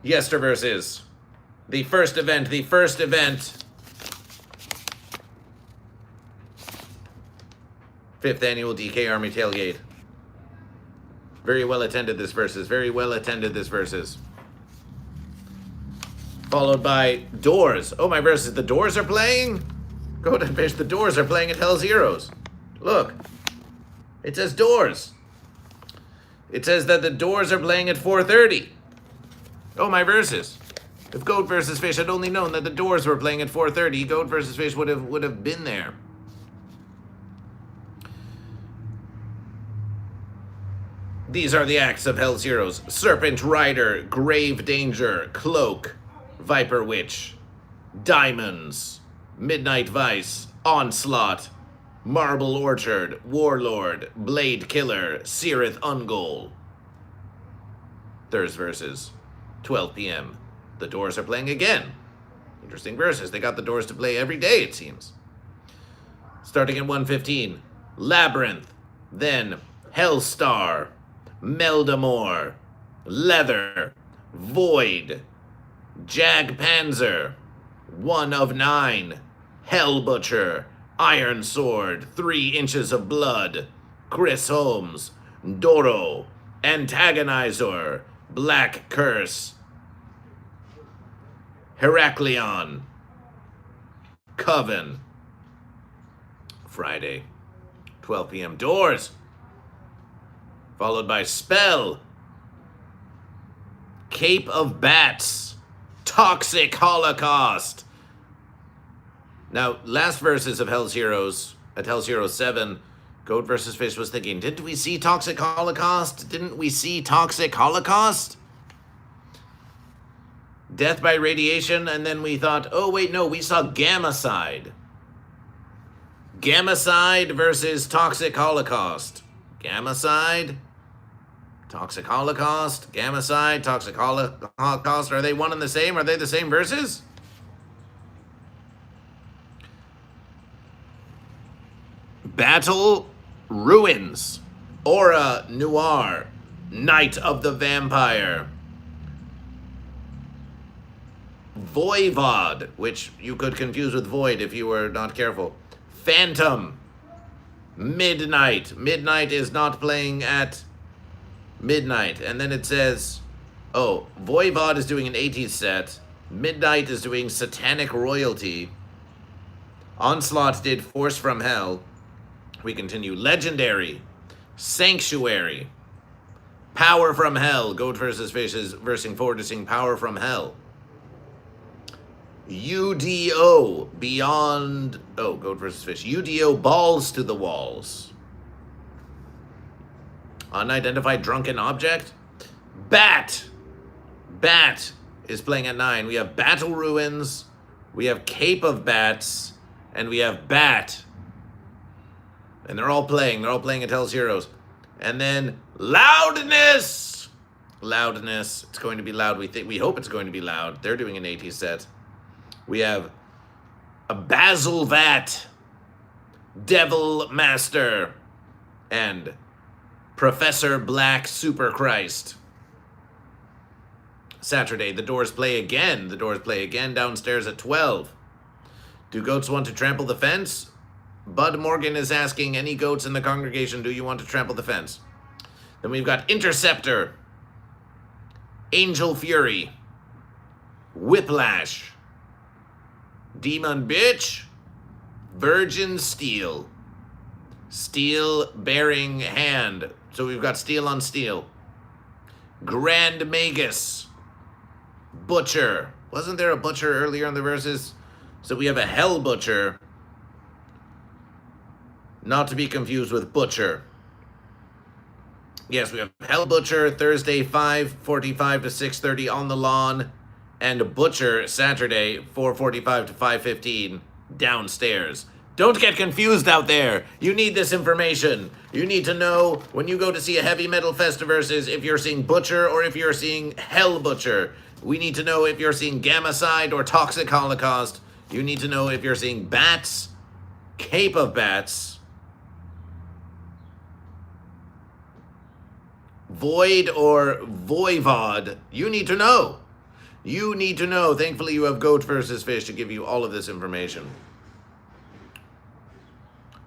Yesterverses. The first event. 5th annual DK Army Tailgate. Very well attended this versus. Followed by Doors. Oh, my versus. The Doors are playing? GoatVsFish, the Doors are playing at Hell's Heroes. Look. It says Doors. It says that the Doors are playing at 4:30. Oh, my versus. If GoatVsFish had only known that the Doors were playing at 4:30, GoatVsFish would have been there. These are the acts of Hell's Heroes. Serpent Rider, Grave Danger, Cloak, Viper Witch, Diamonds, Midnight Vice, Onslaught, Marble Orchard, Warlord, Blade Killer, Seereth Ungol. Thursday versus 12 p.m. The Doors are playing again. Interesting verses. They got the Doors to play every day, it seems. Starting at 1:15. Labyrinth. Then Hellstar, Meldamore, Leather, Void, Jagpanzer, 1 of 9, Hellbutcher, Iron Sword, 3 Inches of Blood, Chris Holmes, Doro, Antagonizer, Black Curse, Heraklion, Coven. Friday, 12 p.m. Doors. Followed by Spell, Cape of Bats, Toxic Holocaust. Now, last verses of Hell's Heroes, at Hell's Heroes 7, GoatVsFish was thinking, didn't we see Toxic Holocaust? Death by Radiation, and then we thought, oh wait, no, we saw Gamacide. Gamacide versus Toxic Holocaust. Gamacide, Toxic Holocaust, Gamacide, Toxic Holocaust. Are they one and the same? Are they the same verses? Battle Ruins, Aura Noir, Night of the Vampire, Voivod, which you could confuse with Void if you were not careful. Phantom, Midnight. Midnight is not playing at midnight. And then it says, oh, Voivod is doing an 80s set. Midnight is doing Satanic Royalty. Onslaught did Force from Hell. We continue. Legendary, Sanctuary, Power from Hell. GoatVsFish is versing forward to sing Power from Hell. UDO, Beyond, oh, GoatVsFish. UDO, Balls to the Walls. Unidentified Drunken Object. Bat is playing at 9. We have Battle Ruins, we have Cape of Bats, and we have Bat. And they're all playing at Hell's Heroes. And then Loudness, it's going to be loud. We hope it's going to be loud. They're doing an 80s set. We have a Basil Vat, Devil Master, and Professor Black Super Christ. Saturday, the Doors play again. Downstairs at 12. Do goats want to trample the fence? Bud Morgan is asking any goats in the congregation, do you want to trample the fence? Then we've got Interceptor, Angel Fury, Whiplash, Demon Bitch, Virgin Steel, Steel Bearing Hand. So we've got steel on steel. Grand Magus, Butcher. Wasn't there a Butcher earlier in the verses? So we have a Hell Butcher. Not to be confused with Butcher. Yes, we have Hell Butcher Thursday 5:45 to 6:30 on the lawn. And Butcher Saturday 4:45 to 5:15 downstairs. Don't get confused out there. You need this information. You need to know when you go to see a heavy metal festiverses if you're seeing Butcher or if you're seeing Hell Butcher. We need to know if you're seeing Gamacide or Toxic Holocaust. You need to know if you're seeing Bats, Cape of Bats, Void or Voivod. You need to know. You need to know. Thankfully, you have Goat versus Fish to give you all of this information.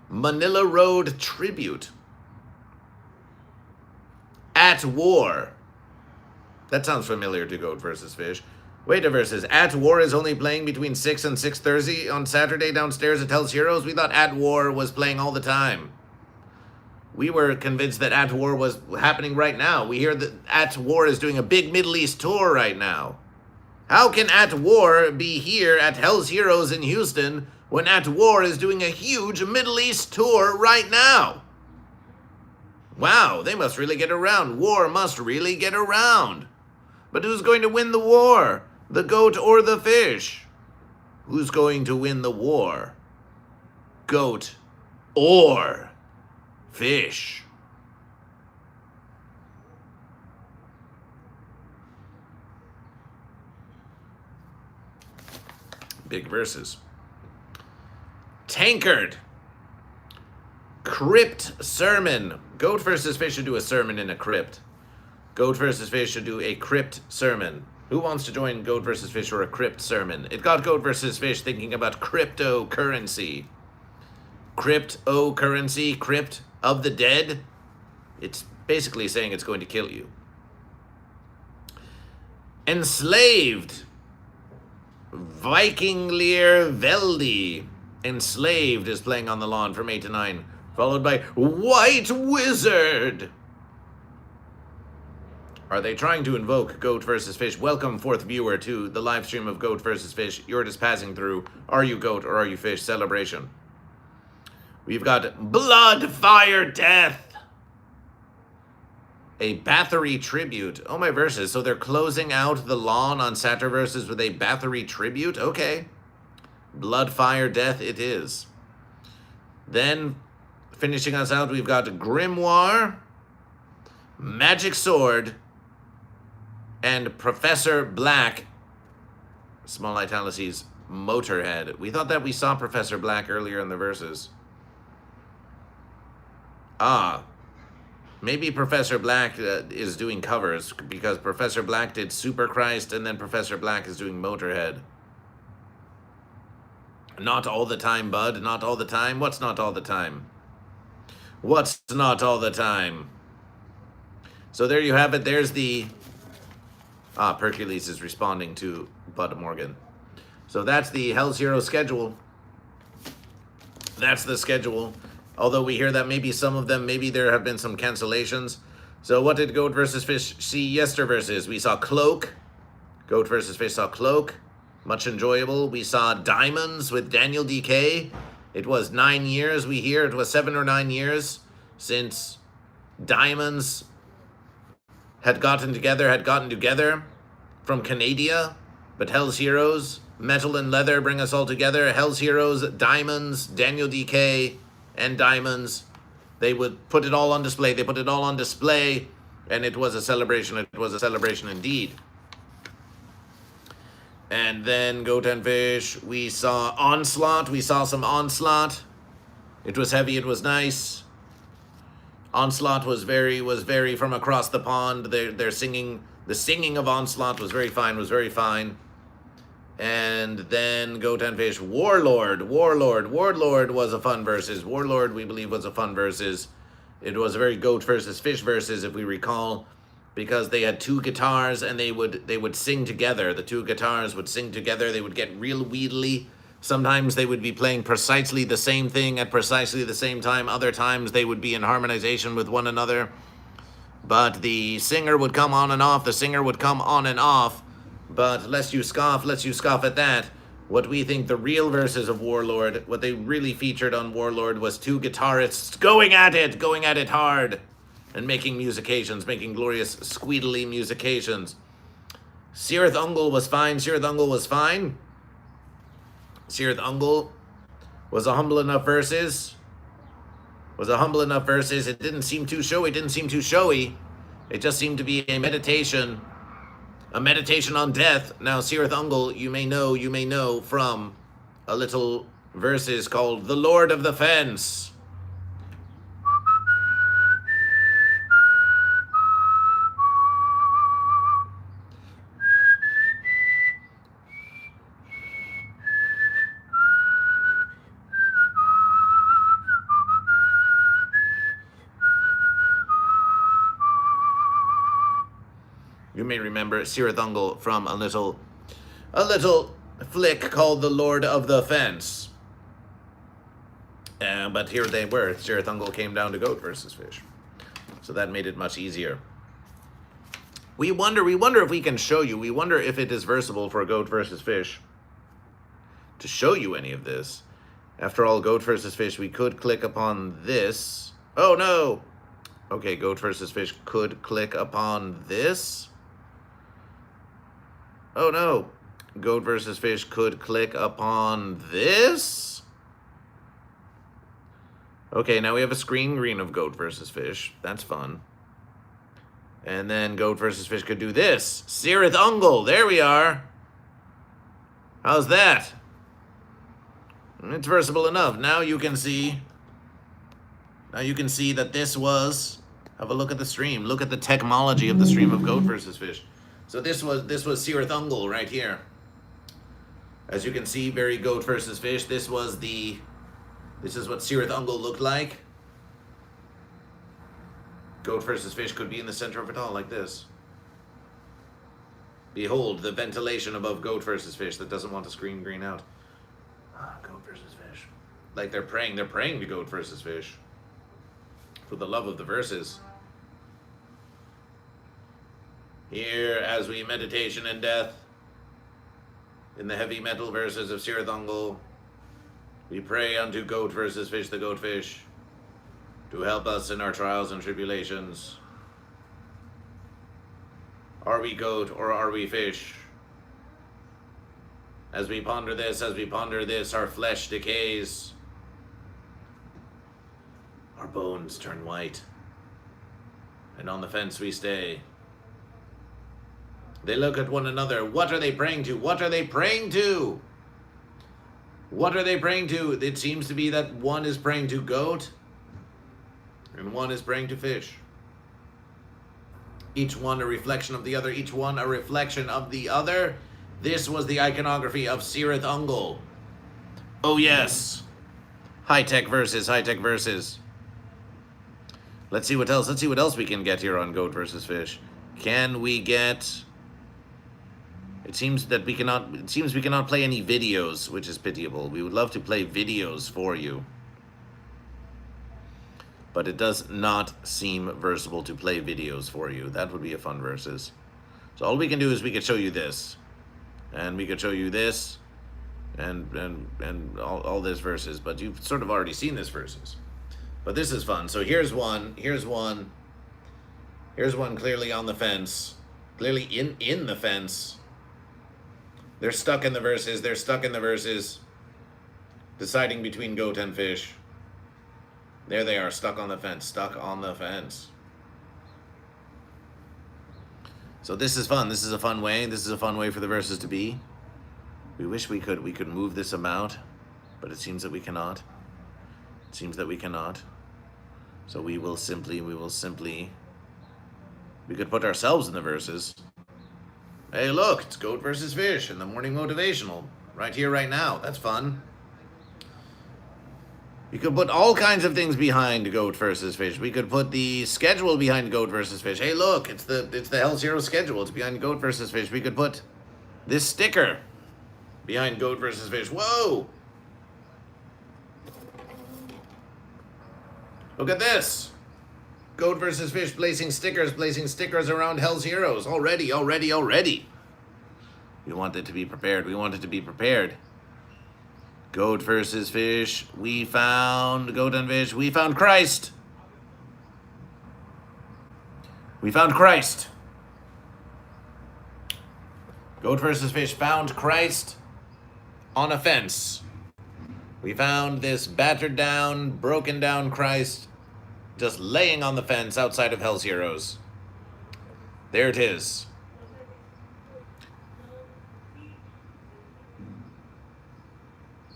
Manila Road Tribute. At War. That sounds familiar to Goat versus Fish. Wait a versus. At War is only playing between 6 and 6:30 on Saturday downstairs at Hell's Heroes. We thought At War was playing all the time. We were convinced that At War was happening right now. We hear that At War is doing a big Middle East tour right now. How can At War be here at Hell's Heroes in Houston when At War is doing a huge Middle East tour right now? Wow, they must really get around. War must really get around. But who's going to win the war? The goat or the fish? Who's going to win the war? Goat or fish? Big verses. Tankard. Crypt sermon. Goat versus fish should do a sermon in a crypt. Goat versus fish should do a crypt sermon. Who wants to join Goat versus Fish or a crypt sermon? It got Goat versus Fish thinking about cryptocurrency. Cryptocurrency, crypt of the dead. It's basically saying it's going to kill you. Enslaved. Vikinglir Veldi. Enslaved is playing on the lawn from 8 to 9. Followed by White Wizard. Are they trying to invoke Goat versus Fish? Welcome, fourth viewer, to the live stream of Goat versus Fish. You're just passing through Are You Goat or Are You Fish celebration. We've got Blood, Fire, Death. A Bathory tribute. Oh, my verses. So they're closing out the lawn on Satyrverses with a Bathory tribute? Okay. Blood, Fire, Death it is. Then, finishing us out, we've got Grimoire, Magic Sword, and Professor Black, small italices, Motorhead. We thought that we saw Professor Black earlier in the verses. Ah, maybe Professor Black is doing covers, because Professor Black did Super Christ, and then Professor Black is doing Motorhead. Not all the time, bud. Not all the time. What's not all the time? What's not all the time? So there you have it. There's the... Ah, Percules is responding to Bud Morgan. So that's the Hell's Hero schedule. That's the schedule. Although we hear that maybe some of them, maybe there have been some cancellations. So what did Goat versus Fish see yesterverses? We saw Cloak. Goat versus Fish saw Cloak. Much enjoyable. We saw Diamonds with Daniel DK. It was 9 years, we hear. It was 7 or 9 years since Diamonds had gotten together from Canada. But Hell's Heroes, Metal and Leather bring us all together. Hell's Heroes, Diamonds, Daniel DK, and Diamonds. They would put it all on display. They put it all on display, and it was a celebration. It was a celebration indeed. And then Goat and Fish, we saw Onslaught. We saw some Onslaught. It was heavy. It was nice. Onslaught was very from across the pond. They're singing. The singing of Onslaught was very fine. And then Goat and Fish, Warlord was a fun versus. Warlord, we believe, was a fun versus. It was a very Goat versus Fish versus, if we recall, because they had two guitars and they would sing together. The two guitars would sing together. They would get real wheedly. Sometimes they would be playing precisely the same thing at precisely the same time. Other times they would be in harmonization with one another. But the singer would come on and off. The singer would come on and off. But lest you scoff at that. What we think the real verses of Warlord, what they really featured on Warlord was two guitarists going at it hard. And making musications, making glorious, squeedly musications. Cirith Ungol was fine. Cirith Ungol was a humble enough verses. It didn't seem too showy. It just seemed to be a meditation on death. Now, Cirith Ungol, you may know from a little verses called The Lord of the Fence. You may remember Cirithungal from a little flick called The Lord of the Fence. But here they were. Cirithungal came down to Goat versus Fish. So that made it much easier. We wonder if we can show you. We wonder if it is versable for Goat versus Fish to show you any of this. After all, Goat versus Fish, we could click upon this. Oh no! Okay, Goat versus Fish could click upon this. Oh no! Goat versus Fish could click upon this. Okay, now we have a screen green of Goat versus Fish. That's fun. And then Goat versus Fish could do this. Cirithungal, there we are. How's that? It's versatile enough. Now you can see that this was, have a look at the stream. Look at the technology of the stream of Goat versus Fish. So this was Cirithungal right here. As you can see, very Goat versus Fish. This is what Cirithungal looked like. Goat versus Fish could be in the center of it all like this. Behold, the ventilation above Goat versus Fish that doesn't want to screen green out. Goat versus Fish. Like they're praying to Goat versus Fish. For the love of the verses. Here, as we meditation in death, in the heavy metal verses of Cirithungal, we pray unto Goat versus Fish, the Goat Fish, to help us in our trials and tribulations. Are we goat or are we fish? As we ponder this, our flesh decays. Our bones turn white. And on the fence we stay. They look at one another. What are they praying to? What are they praying to? What are they praying to? It seems to be that one is praying to goat and one is praying to fish. Each one a reflection of the other. Each one a reflection of the other. This was the iconography of Cirithungal. Oh yes. High-tech verses, high-tech verses. Let's see what else we can get here on Goat versus Fish. Can we get... It seems we cannot play any videos, which is pitiable. We would love to play videos for you. But it does not seem versatile to play videos for you. That would be a fun versus. So all we can do is we could show you this. And we could show you this. And all this verses. But you've sort of already seen this verses. But this is fun. So here's one. Here's one clearly on the fence. Clearly in the fence. They're stuck in the verses. They're stuck in the verses. Deciding between goat and fish. There they are, stuck on the fence. Stuck on the fence. So this is fun. This is a fun way. This is a fun way for the verses to be. We wish we could move this amount, but it seems that we cannot. It seems that we cannot. So we could put ourselves in the verses. Hey, look, it's Goat versus Fish in the morning motivational. Right here, right now. That's fun. You could put all kinds of things behind Goat versus Fish. We could put the schedule behind Goat versus Fish. Hey, look, it's the Hell Zero schedule. It's behind Goat versus Fish. We could put this sticker behind Goat versus Fish. Whoa! Look at this. Goat versus Fish placing stickers around Hell's Heroes. Already. We want it to be prepared. Goat versus Fish. We found Goat and Fish. We found Christ. Goat versus Fish found Christ on a fence. We found this battered down, broken down Christ just laying on the fence outside of Hell's Heroes. There it is.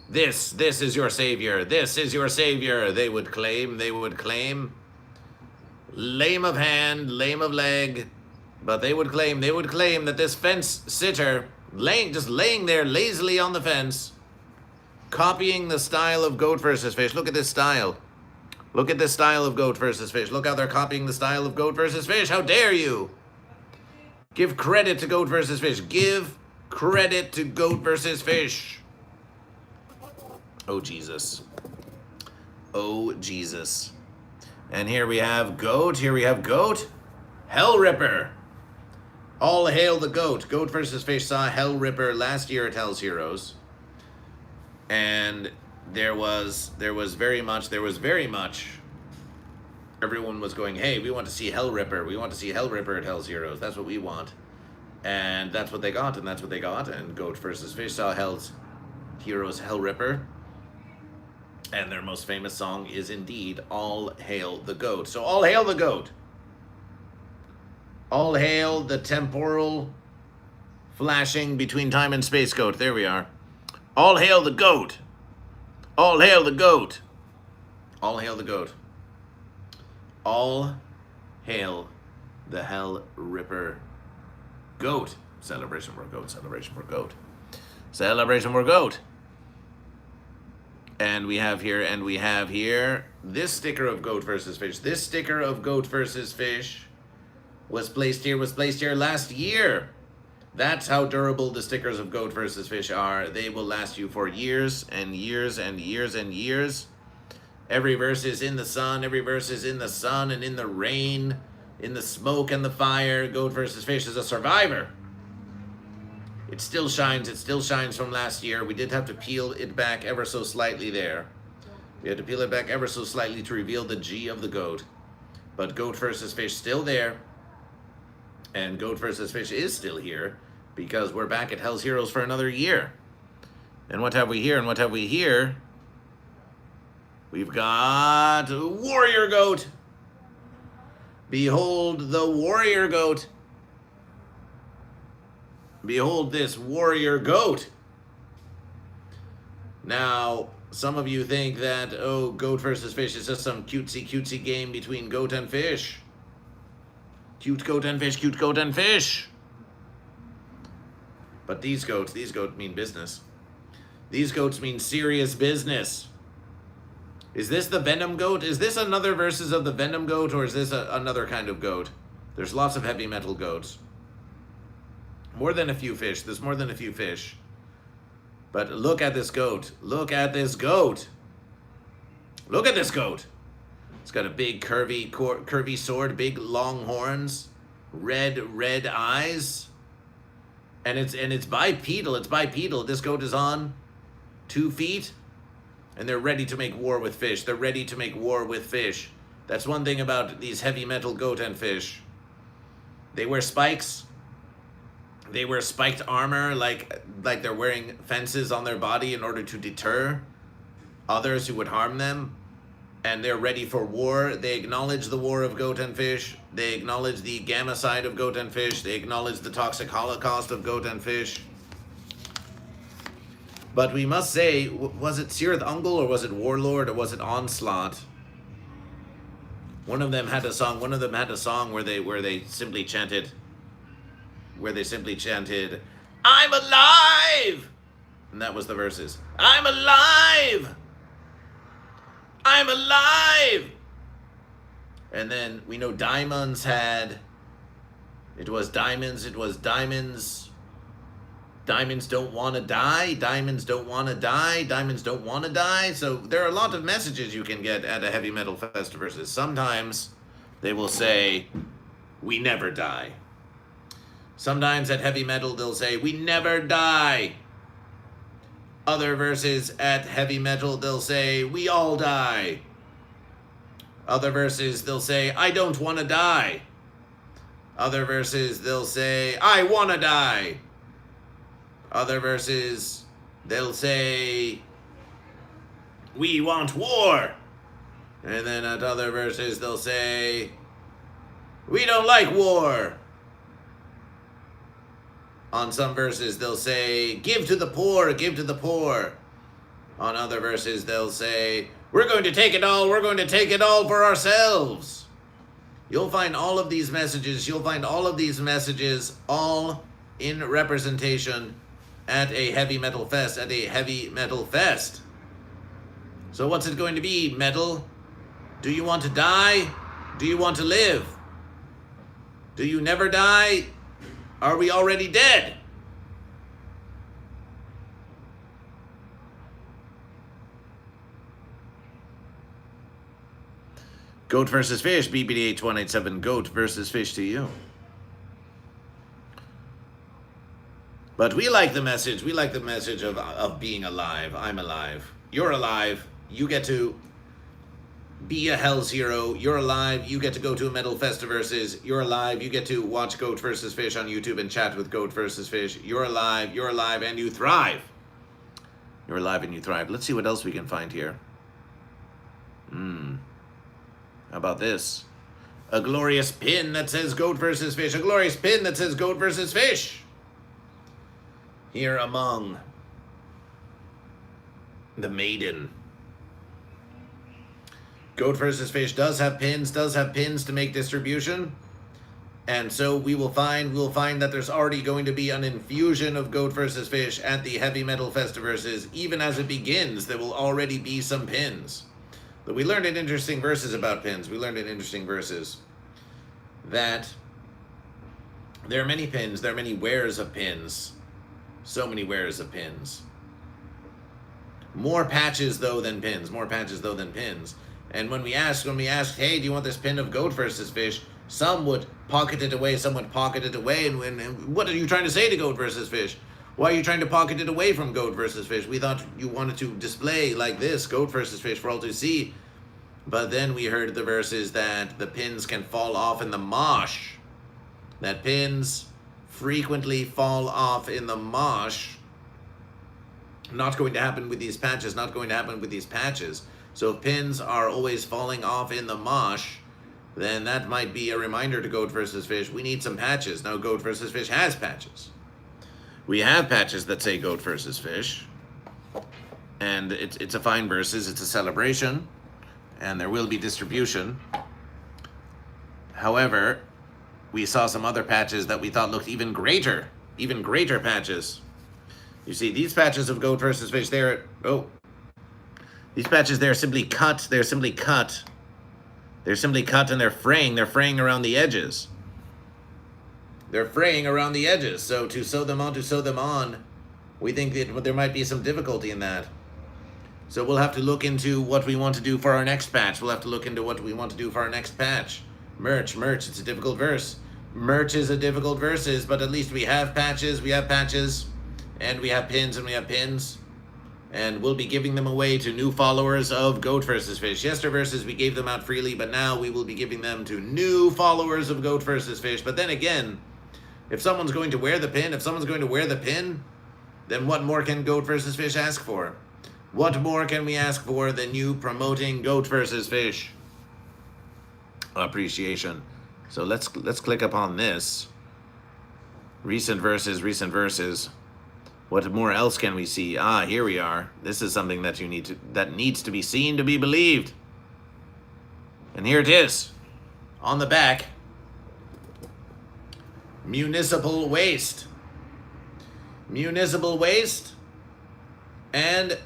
This is your savior. This is your savior. They would claim. Lame of hand, lame of leg, but they would claim that this fence sitter, just laying there lazily on the fence, copying the style of Goat versus Fish. Look at this style. Look at this style of Goat versus Fish. Look how they're copying the style of Goat versus Fish. How dare you? Give credit to Goat vs. Fish. Give credit to Goat vs. Fish. Oh, Jesus. Oh, Jesus. And here we have Goat. Here we have Goat. Hell Ripper. All hail the Goat. Goat vs. Fish saw Hell Ripper last year at Hell's Heroes. And there was very much, everyone was going, hey, we want to see Hell Ripper. We want to see Hell Ripper at Hell's Heroes. That's what we want. And that's what they got, and that's what they got. And Goat vs. Fish saw Hell's Heroes Hell Ripper. And their most famous song is indeed All Hail the Goat. So all hail the Goat. All hail the temporal flashing between time and space goat. There we are. All hail the Goat. All hail the Goat. All hail the Goat. All hail the Hell Ripper Goat. Celebration for Goat. Celebration for Goat. Celebration for Goat. And we have here, this sticker of Goat vs. Fish. This sticker of Goat vs. Fish was placed here last year. That's how durable the stickers of Goat vs. Fish are. They will last you for years and years and years and years. Every verse is in the sun. Every verse is in the sun and in the rain, in the smoke and the fire. Goat vs. Fish is a survivor. It still shines from last year. We did have to peel it back ever so slightly there. We had to peel it back ever so slightly to reveal the G of the goat. But Goat vs. Fish still there. And Goat vs. Fish is still here because we're back at Hell's Heroes for another year. And what have we here? And what have we here? We've got Warrior Goat. Behold the Warrior Goat. Behold this Warrior Goat. Now, some of you think that, oh, Goat vs. Fish is just some cutesy game between goat and fish. Cute goat and fish, cute goat and fish. But these goats mean business. These goats mean serious business. Is this the Venom Goat? Is this another versus of the Venom Goat, or is this another kind of goat? There's lots of heavy metal goats. More than a few fish. There's more than a few fish. But look at this goat. Look at this goat. Look at this goat. It's got a big curvy sword, big long horns, red eyes. And it's bipedal. It's bipedal. This goat is on 2 feet. And they're ready to make war with fish. They're ready to make war with fish. That's one thing about these heavy metal goat and fish. They wear spikes. They wear spiked armor like they're wearing fences on their body in order to deter others who would harm them. And they're ready for war. They acknowledge the war of goat and fish. They acknowledge the gamma side of goat and fish. They acknowledge the toxic holocaust of goat and fish. But we must say, was it Cirith Ungol or was it Warlord or was it Onslaught? One of them had a song. One of them had a song where they simply chanted, "I'm alive!" And that was the verses. I'm alive! I'm alive! And then we know Diamonds had, it was Diamonds. Diamonds don't want to die. Diamonds don't want to die. Diamonds don't want to die. So there are a lot of messages you can get at a heavy metal fest versus. Sometimes they will say, we never die. Sometimes at heavy metal they'll say, we never die. Other verses at heavy metal they'll say, we all die. Other verses they'll say, I don't want to die. Other verses they'll say, I want to die. Other verses, they'll say, we want war. And then at other verses, they'll say, we don't like war. On some verses, they'll say, give to the poor, give to the poor. On other verses, they'll say, we're going to take it all for ourselves. You'll find all of these messages, all in representation at a heavy metal fest, So what's it going to be, metal? Do you want to die? Do you want to live? Do you never die? Are we already dead? Goat versus Fish, BBD8187, Goat versus Fish to you. But we like the message. We like the message of being alive. I'm alive. You're alive. You get to be a Hell's Hero. You're alive. You get to go to a Metal Festiverses. You're alive. You get to watch Goat versus Fish on YouTube and chat with Goat versus Fish. You're alive. You're alive, and you thrive. You're alive and you thrive. Let's see what else we can find here. How about this? A glorious pin that says Goat versus Fish. A glorious pin that says Goat versus Fish. Here among the maiden. Goat versus Fish does have pins to make distribution. And so we'll find that there's already going to be an infusion of Goat versus Fish at the Heavy Metal Festiverses. Even as it begins, there will already be some pins. But we learned in interesting verses about pins. We learned in interesting verses that there are many pins, there are many wears of pins. So many wears of pins. More patches though than pins. More patches though than pins. And when we asked, hey, do you want this pin of Goat versus Fish? Some would pocket it away. Some would pocket it away. And what are you trying to say to Goat versus Fish? Why are you trying to pocket it away from Goat versus Fish? We thought you wanted to display like this, Goat versus Fish, for all to see. But then we heard the verses that the pins can fall off in the mosh. That pins frequently fall off in the mosh. Not going to happen with these patches. Not going to happen with these patches. So if pins are always falling off in the mosh, then that might be a reminder to Goat versus Fish. We need some patches. Now Goat versus Fish has patches. We have patches that say Goat versus Fish. And it's a fine versus. It's a celebration. And there will be distribution. However, we saw some other patches that we thought looked even greater patches. You see, these patches of Goat versus Fish, these patches, they're simply cut, and they're fraying around the edges. They're fraying around the edges, so to sew them on, we think that there might be some difficulty in that. So we'll have to look into what we want to do for our next patch. Merch, it's a difficult verse. Merch is a difficult verses, but at least we have patches, and we have pins, and we'll be giving them away to new followers of Goat versus Fish. Yesterday verses we gave them out freely, but now we will be giving them to new followers of Goat versus Fish. But then again, if someone's going to wear the pin, then what more can Goat versus Fish ask for? What more can we ask for than you promoting Goat versus Fish? Appreciation. So let's click upon this. Recent verses. What more else can we see? Here we are. This is something that needs to be seen to be believed. And here it is. On the back. Municipal waste. And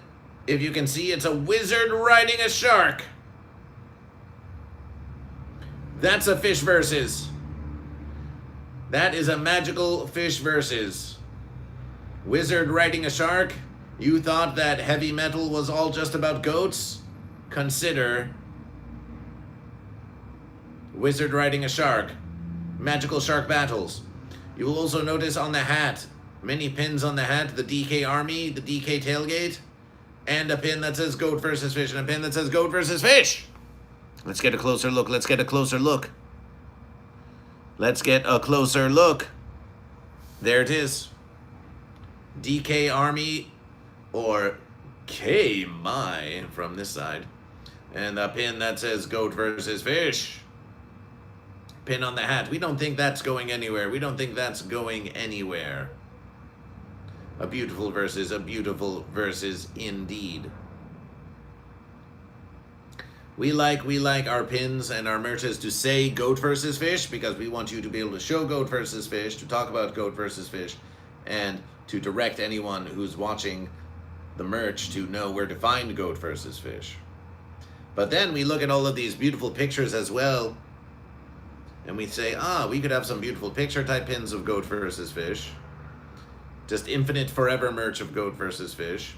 if you can see, it's a wizard riding a shark. That's a fish versus. That is a magical fish versus. Wizard riding a shark. You thought that heavy metal was all just about goats? Consider wizard riding a shark. Magical shark battles. You will also notice on the hat, many pins on the hat, the DK Army, the DK tailgate, and a pin that says Goat versus Fish, and a pin that says Goat versus Fish. Let's get a closer look. There it is. DK Army, or K-My from this side. And a pin that says Goat versus Fish. Pin on the hat. We don't think that's going anywhere. A beautiful versus indeed. We like our pins and our merches to say Goat versus Fish, because we want you to be able to show Goat versus Fish, to talk about Goat versus Fish, and to direct anyone who's watching the merch to know where to find Goat versus Fish. But then we look at all of these beautiful pictures as well, and we say, we could have some beautiful picture type pins of goat versus fish. Just infinite forever merch of goat versus fish.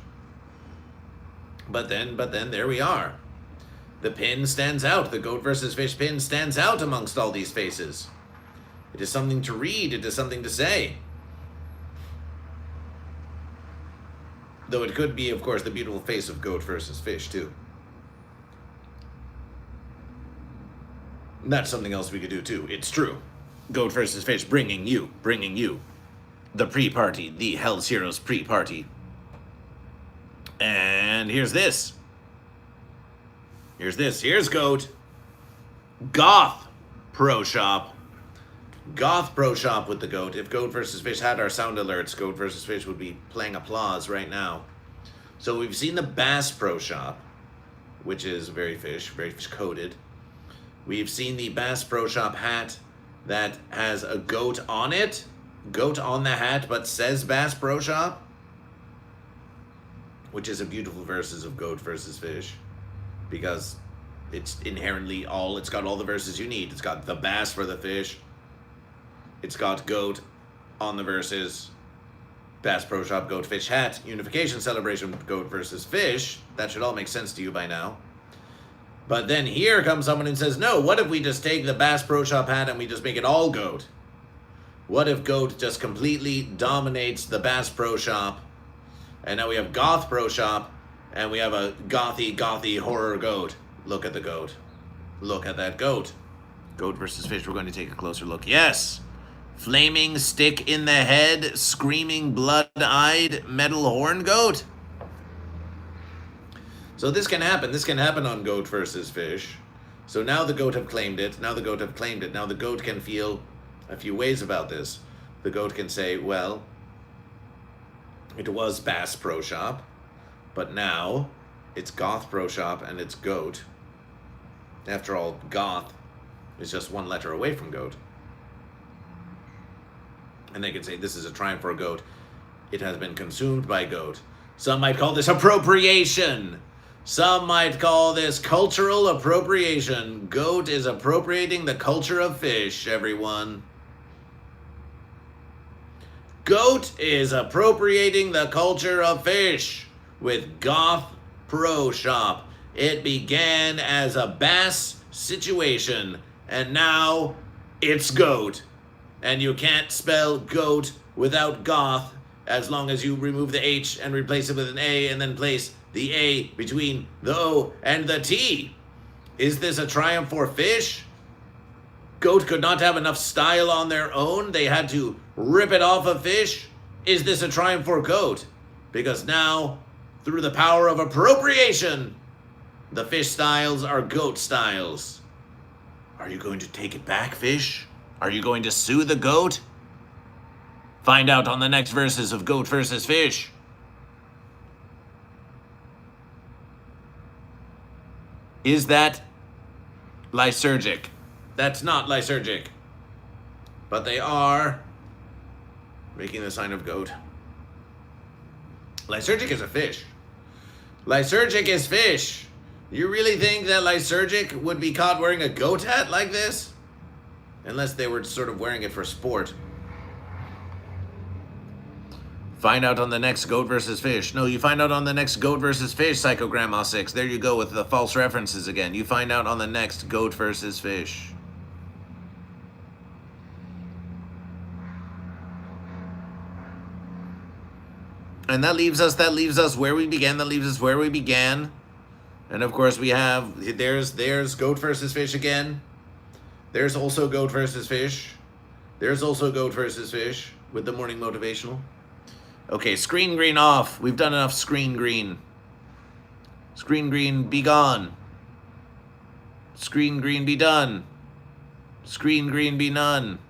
But then there we are. The pin stands out. The goat versus fish pin stands out amongst all these faces. It is something to read. It is something to say. Though it could be, of course, the beautiful face of goat versus fish, too. That's something else we could do, too. It's true. Goat versus fish bringing you the pre-party, the Hell's Heroes pre-party. And here's this. Here's Goat. Goth Pro Shop. Goth Pro Shop with the Goat. If Goat versus Fish had our sound alerts, Goat versus Fish would be playing applause right now. So we've seen the Bass Pro Shop, which is very fish coded. We've seen the Bass Pro Shop hat that has a goat on it. Goat on the hat, but says Bass Pro Shop. Which is a beautiful versus of Goat versus Fish. Because it's inherently it's got all the verses you need. It's got the bass for the fish. It's got goat on the verses. Bass Pro Shop, goat fish hat, unification celebration, goat versus fish. That should all make sense to you by now. But then here comes someone and says, no, what if we just take the Bass Pro Shop hat and we just make it all goat? What if goat just completely dominates the Bass Pro Shop? And now we have Goth Pro Shop, and we have a gothy horror goat. Look at the goat. Look at that goat. Goat versus fish, we're going to take a closer look. Yes! Flaming stick in the head, screaming blood-eyed metal horn goat. So this can happen. This can happen on Goat versus Fish. So now the goat have claimed it. Now the goat have claimed it. Now the goat can feel a few ways about this. The goat can say, well, it was Bass Pro Shop, but now it's Goth Pro Shop and it's Goat. After all, Goth is just one letter away from Goat. And they can say this is a triumph for Goat. It has been consumed by Goat. Some might call this appropriation. Some might call this cultural appropriation. Goat is appropriating the culture of fish, everyone. Goat is appropriating the culture of fish with Goth Pro Shop. It began as a bass situation, and now it's Goat. And you can't spell goat without goth as long as you remove the H and replace it with an A and then place the A between the O and the T. Is this a triumph for fish? Goat could not have enough style on their own. They had to rip it off of fish. Is this a triumph for goat? Because now, through the power of appropriation, the fish styles are goat styles. Are you going to take it back, fish? Are you going to sue the goat? Find out on the next verses of Goat versus Fish. Is that lysergic? That's not lysergic. But they are making the sign of goat. Lysergic is a fish. Lysergic is fish. You really think that lysergic would be caught wearing a goat hat like this? Unless they were sort of wearing it for sport. Find out on the next Goat versus Fish. No, you find out on the next Goat versus Fish, Psycho Grandma 6. There you go with the false references again. You find out on the next Goat versus Fish. And that leaves us where we began. And of course we have, there's Goat versus Fish again. There's also Goat versus Fish. There's also Goat versus Fish with the morning motivational. Okay, screen green off. We've done enough screen green. Screen green be gone. Screen green be done. Screen green be none.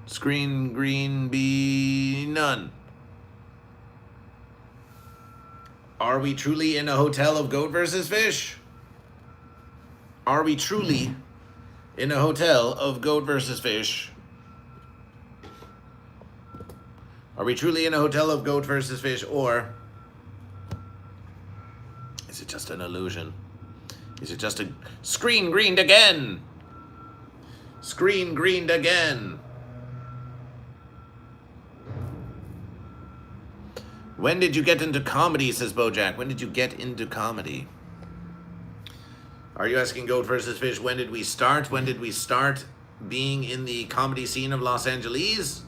Screen green be none. Are we truly in a hotel of Goat versus Fish? Are we truly in a hotel of Goat versus Fish? Are we truly in a hotel of Goat versus Fish, or is it just an illusion? Is it just a screen greened again? Screen greened again. When did you get into comedy, says Bojack. When did you get into comedy? Are you asking Goat vs. Fish, when did we start? When did we start being in the comedy scene of Los Angeles?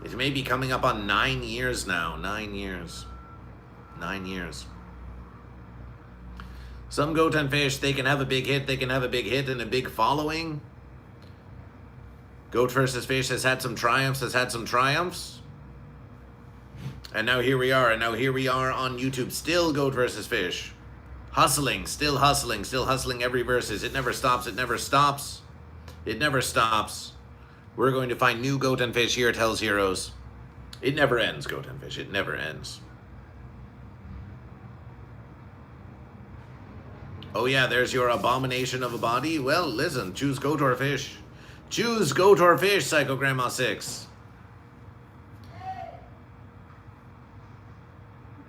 It may be coming up on 9 years now. 9 years. 9 years. Some Goat and Fish, they can have a big hit. They can have a big hit and a big following. Goat vs. Fish has had some triumphs, And now here we are. And now here we are on YouTube. Still Goat vs. Fish. Hustling. Still hustling. Still hustling every verses. It never stops. It never stops. It never stops. We're going to find new Goat and Fish here at Hell's Heroes. It never ends, Goat and Fish. It never ends. Oh yeah, there's your abomination of a body. Well, listen, choose Goat or Fish. Choose Goat or Fish, Psycho Grandma 6.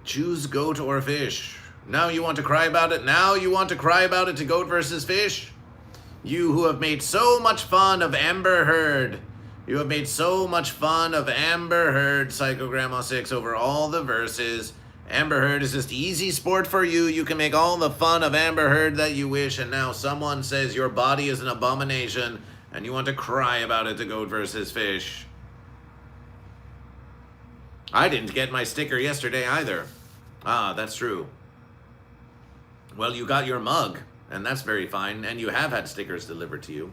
Choose Goat or Fish. Now you want to cry about it? Now you want to cry about it to Goat versus Fish? You who have made so much fun of Amber Heard. You have made so much fun of Amber Heard, Psycho Grandma 6, over all the verses. Amber Heard is just easy sport for you. You can make all the fun of Amber Heard that you wish, and now someone says your body is an abomination, and you want to cry about it to Goat versus Fish. I didn't get my sticker yesterday either. Ah, that's true. Well, you got your mug, and that's very fine, and you have had stickers delivered to you.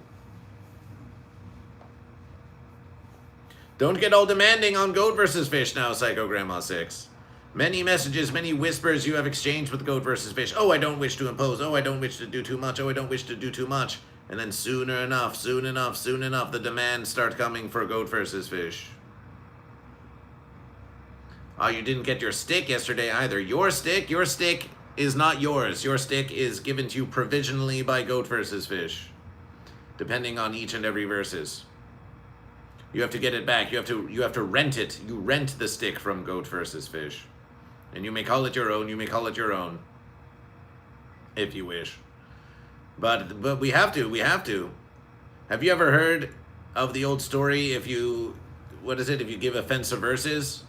Don't get all demanding on Goat versus Fish now, Psycho Grandma 6. Many messages, many whispers you have exchanged with Goat versus Fish. Oh, I don't wish to impose. Oh, I don't wish to do too much. Oh, I don't wish to do too much. And then soon enough, the demands start coming for Goat versus Fish. Oh, you didn't get your stick yesterday either. Your stick is not yours. Your stick is given to you provisionally by Goat versus Fish, depending on each and every verses. You have to get it back. You have to rent it. You rent the stick from Goat versus Fish. And you may call it your own. You may call it your own, if you wish. But we have to. Have you ever heard of the old story? If you give offensive verses?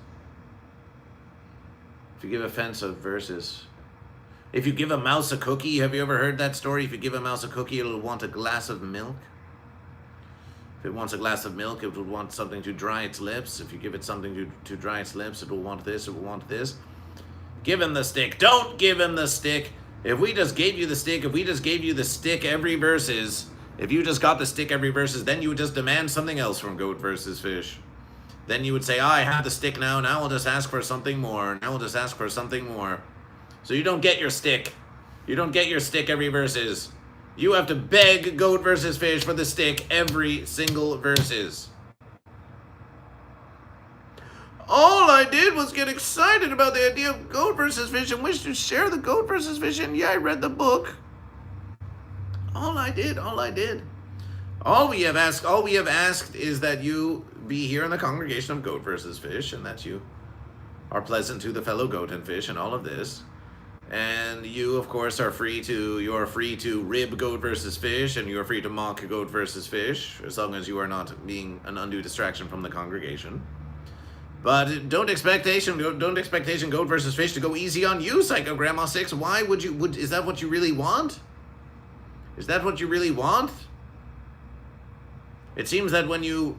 If you give offensive verses. If you give a mouse a cookie, have you ever heard that story? If you give a mouse a cookie, it'll want a glass of milk. If it wants a glass of milk, it will want something to dry its lips. If you give it something to dry its lips, it will want this, it will want this. Give him the stick. Don't give him the stick. If we just gave you the stick, every verses, if you just got the stick every verses, then you would just demand something else from Goat versus Fish. Then you would say, I have the stick now I'll just ask for something more. Now I'll just ask for something more. So you don't get your stick. You don't get your stick every verses. You have to beg Goat versus Fish for the stick every single verses. All I did was get excited about the idea of Goat versus Fish and wish to share the Goat versus Fish, and yeah, I read the book. All I did. All we have asked is that you be here in the congregation of Goat versus Fish, and that you are pleasant to the fellow Goat and Fish and all of this. And you, of course, you're free to rib Goat versus Fish, and you're free to mock Goat versus Fish, as long as you are not being an undue distraction from the congregation. But don't expectation Goat versus Fish to go easy on you, Psycho Grandma 6. Why is that what you really want? Is that what you really want? It seems that when you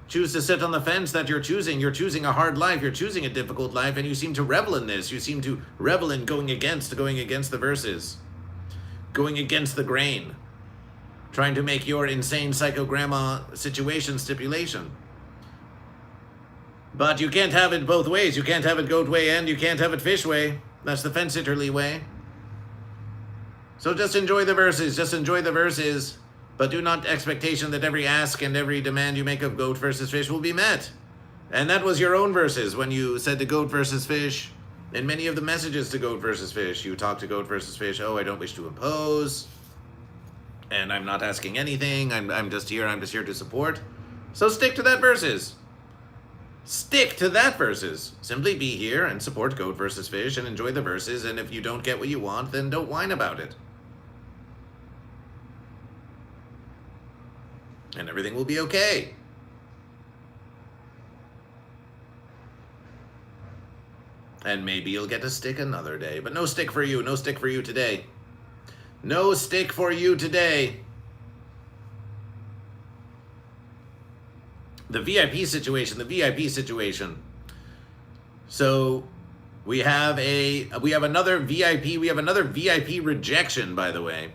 choose to sit on the fence that you're choosing a hard life, you're choosing a difficult life, and you seem to revel in this. You seem to revel in going against the verses, going against the grain, trying to make your insane Psycho Grandma situation stipulation. But you can't have it both ways. You can't have it Goat way and you can't have it Fish way. That's the fence-sitterly way. So just enjoy the verses, but do not expectation that every ask and every demand you make of Goat versus Fish will be met. And that was your own verses when you said to Goat versus Fish. In many of the messages to Goat versus Fish, you talk to Goat versus Fish, oh, I don't wish to impose, and I'm not asking anything, I'm just here to support. So stick to that verses. Stick to that verses. Simply be here and support Goat versus Fish and enjoy the verses, and if you don't get what you want, then don't whine about it. And everything will be okay. And maybe you'll get a stick another day. But no stick for you. No stick for you today. No stick for you today. The VIP situation. The VIP situation. So we have another VIP. We have another VIP rejection, by the way.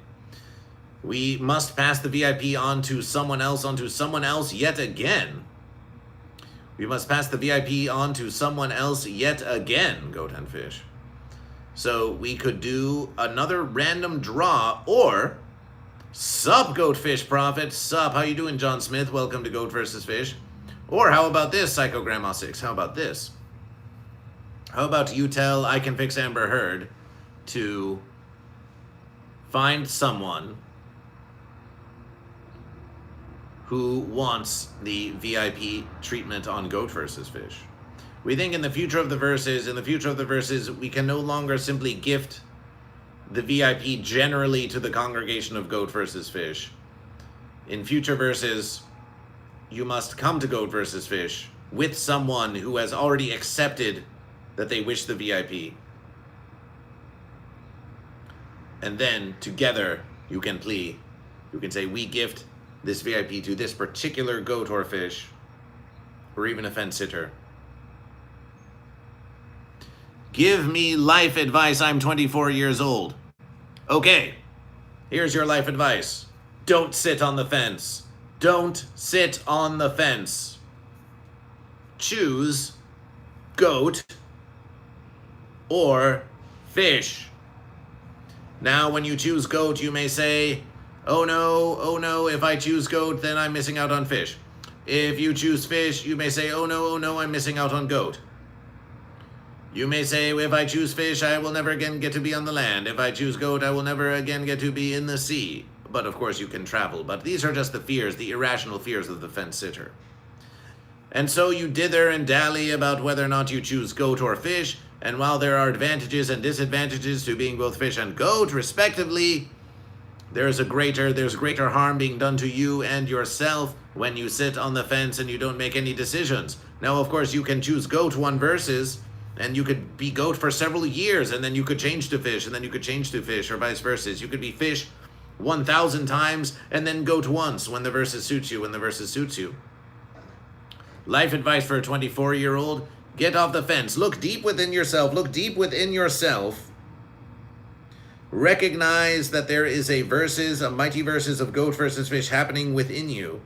We must pass the VIP on to someone else yet again. We must pass the VIP on to someone else yet again, Goat and Fish. So we could do another random draw, or sup, Goat Fish Prophet. Sup, how you doing, John Smith? Welcome to Goat vs. Fish. Or how about this, Psycho Grandma 6? How about this? How about you tell I Can Fix Amber Heard to find someone who wants the VIP treatment on Goat vs. Fish. We think in the future of the verses, we can no longer simply gift the VIP generally to the congregation of Goat vs. Fish. In future verses, you must come to Goat vs. Fish with someone who has already accepted that they wish the VIP. And then together you can plea. You can say, we gift this VIP to this particular goat or fish, or even a fence sitter. Give me life advice. I'm 24 years old. Okay, here's your life advice. Don't sit on the fence. Don't sit on the fence. Choose goat or fish. Now, when you choose goat, you may say, oh no, if I choose goat, then I'm missing out on fish. If you choose fish, you may say, oh no, I'm missing out on goat. You may say, if I choose fish, I will never again get to be on the land. If I choose goat, I will never again get to be in the sea. But of course you can travel. But these are just the fears, the irrational fears of the fence sitter. And so you dither and dally about whether or not you choose goat or fish. And while there are advantages and disadvantages to being both fish and goat, respectively, there's greater harm being done to you and yourself when you sit on the fence and you don't make any decisions. Now, of course, you can choose goat one versus, and you could be goat for several years, and then you could change to fish, and then you could change to fish, or vice versa. You could be fish 1,000 times, and then goat once when the versus suits you, Life advice for a 24-year-old, get off the fence. Look deep within yourself. Recognize that there is a mighty versus of goat versus fish happening within you.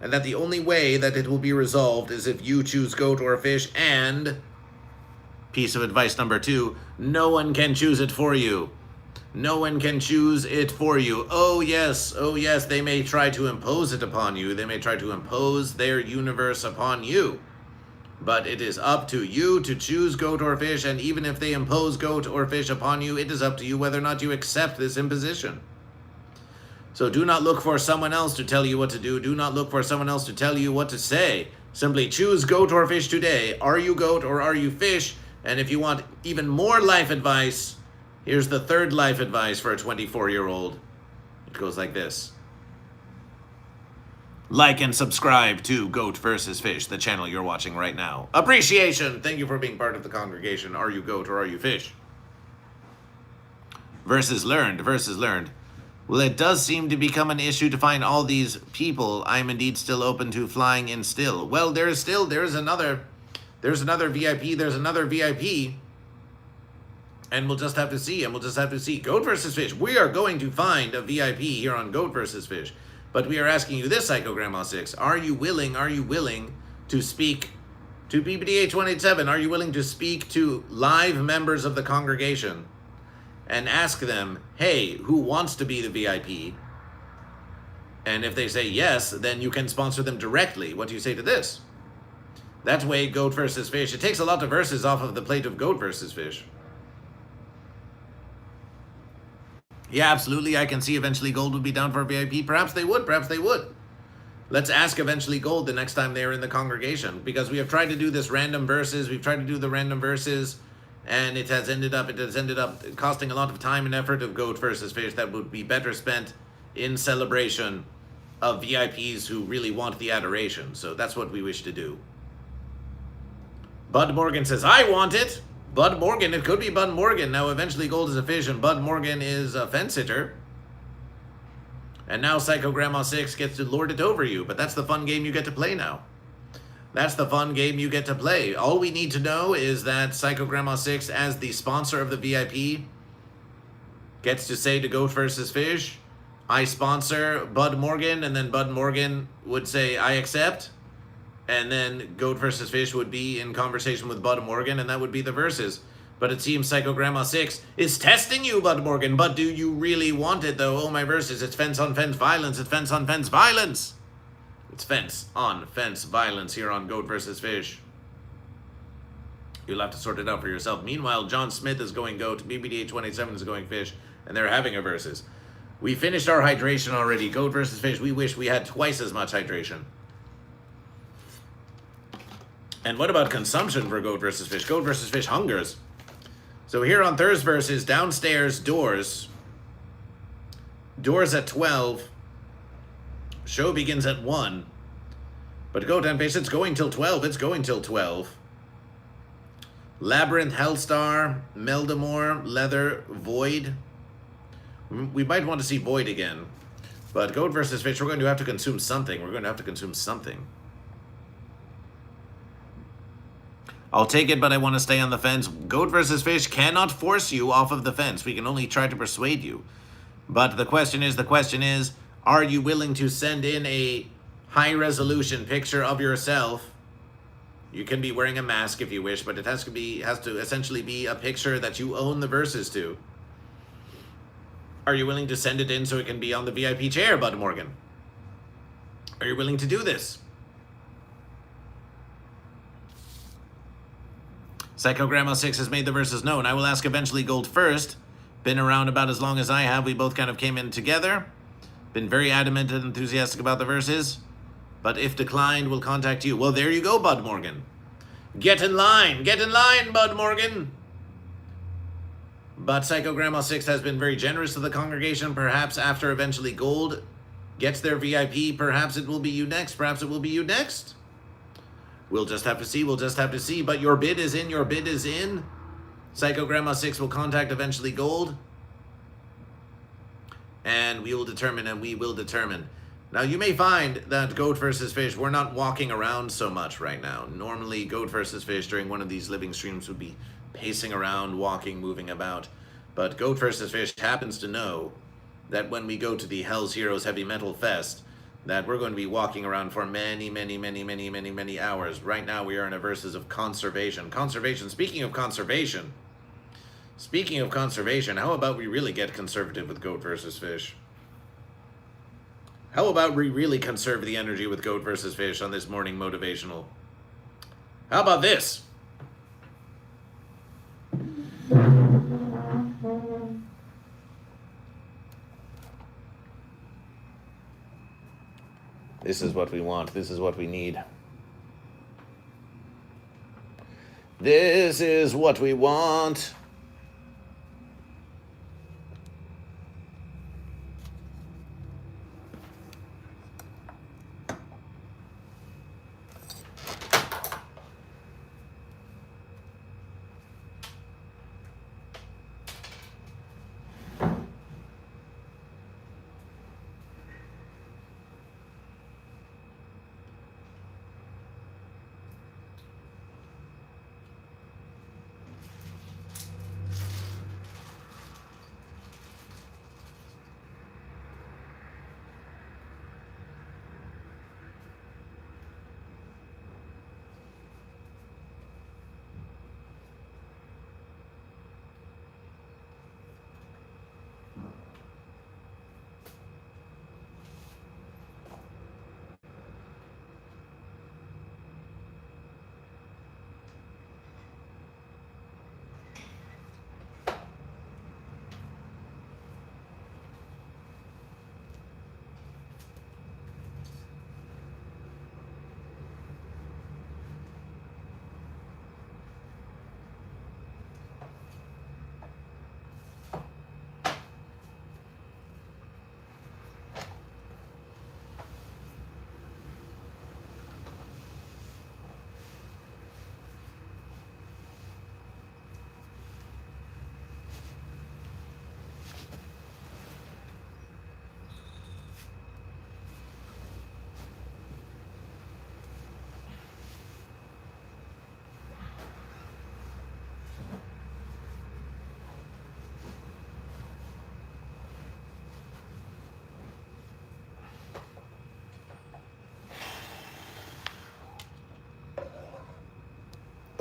And that the only way that it will be resolved is if you choose goat or fish. And piece of advice number 2, no one can choose it for you. No one can choose it for you. Oh yes, they may try to impose it upon you. They may try to impose their universe upon you. But it is up to you to choose goat or fish, and even if they impose goat or fish upon you, it is up to you whether or not you accept this imposition. So do not look for someone else to tell you what to do. Do not look for someone else to tell you what to say. Simply choose goat or fish today. Are you goat or are you fish? And if you want even more life advice, here's the third life advice for a 24-year-old. It goes like this. Like and subscribe to Goat vs. Fish, the channel you're watching right now. Appreciation! Thank you for being part of the congregation. Are you goat or are you fish? Versus learned. Well, it does seem to become an issue to find all these people. I'm indeed still open to flying in still. Well, there's another VIP. And we'll just have to see. Goat vs. Fish. We are going to find a VIP here on Goat vs. Fish. But we are asking you this, Psycho Grandma 6. Are you willing to speak to PPDA 287? Are you willing to speak to live members of the congregation and ask them, hey, who wants to be the VIP? And if they say yes, then you can sponsor them directly. What do you say to this? That way, Goat vs. Fish. It takes a lot of verses off of the plate of Goat vs. Fish. Yeah, absolutely. I can see Eventually Gold would be down for VIP. Perhaps they would. Let's ask Eventually Gold the next time they're in the congregation, because we have tried to do this random verses. We've tried to do the random verses, and it has ended up costing a lot of time and effort of Goat versus Fish that would be better spent in celebration of VIPs who really want the adoration. So that's what we wish to do. Bud Morgan says, I want it. Bud Morgan, it could be Bud Morgan. Now, eventually Gold is a fish, and Bud Morgan is a fence hitter. And now Psycho Grandma 6 gets to lord it over you. But that's the fun game you get to play now. That's the fun game you get to play. All we need to know is that Psycho Grandma 6, as the sponsor of the VIP, gets to say to GoatVsFish, I sponsor Bud Morgan, and then Bud Morgan would say, I accept. And then GoatVsFish would be in conversation with Bud Morgan, and that would be the verses. But it seems Psycho Grandma 6 is testing you, Bud Morgan. But do you really want it, though? Oh, my verses. It's fence on fence violence. It's fence on fence violence. It's fence on fence violence here on GoatVsFish. You'll have to sort it out for yourself. Meanwhile, John Smith is going goat. BBD827 is going fish. And they're having a versus. We finished our hydration already. GoatVsFish. We wish we had twice as much hydration. And what about consumption for GoatVsFish? GoatVsFish hungers. So here on Thursday versus downstairs doors. Doors at 12. Show begins at 1. But Goat and Fish, it's going till 12. It's going till 12. Labyrinth, Hellstar, Meldamore, Leather, Void. We might want to see Void again. But GoatVsFish, we're going to have to consume something. We're going to have to consume something. I'll take it, but I want to stay on the fence. GoatVsFish cannot force you off of the fence. We can only try to persuade you. But the question is, are you willing to send in a high-resolution picture of yourself? You can be wearing a mask if you wish, but it has to essentially be a picture that you own the verses to. Are you willing to send it in so it can be on the VIP chair, Bud Morgan? Are you willing to do this? Psycho Grandma 6 has made the verses known. I will ask eventually Gold first. Been around about as long as I have. We both kind of came in together. Been very adamant and enthusiastic about the verses. But if declined, we'll contact you. Well, there you go, Bud Morgan. Get in line. Get in line, Bud Morgan. But Psycho Grandma 6 has been very generous to the congregation. Perhaps after eventually Gold gets their VIP, perhaps it will be you next. Perhaps it will be you next. We'll just have to see. We'll just have to see. But your bid is in. Your bid is in. Psycho Grandma 6 will contact eventually Gold. And we will determine, and we will determine. Now, you may find that GoatVsFish, we're not walking around so much right now. Normally, GoatVsFish during one of these living streams would be pacing around, walking, moving about. But GoatVsFish happens to know that when we go to the Hell's Heroes Heavy Metal Fest, that we're going to be walking around for many, many, many, many, many, many hours. Right now, we are in a versus of conservation. Conservation, speaking of conservation, how about we really get conservative with GoatVsFish? How about we really conserve the energy with GoatVsFish on this morning motivational? How about this? This is what we want. This is what we need. This is what we want.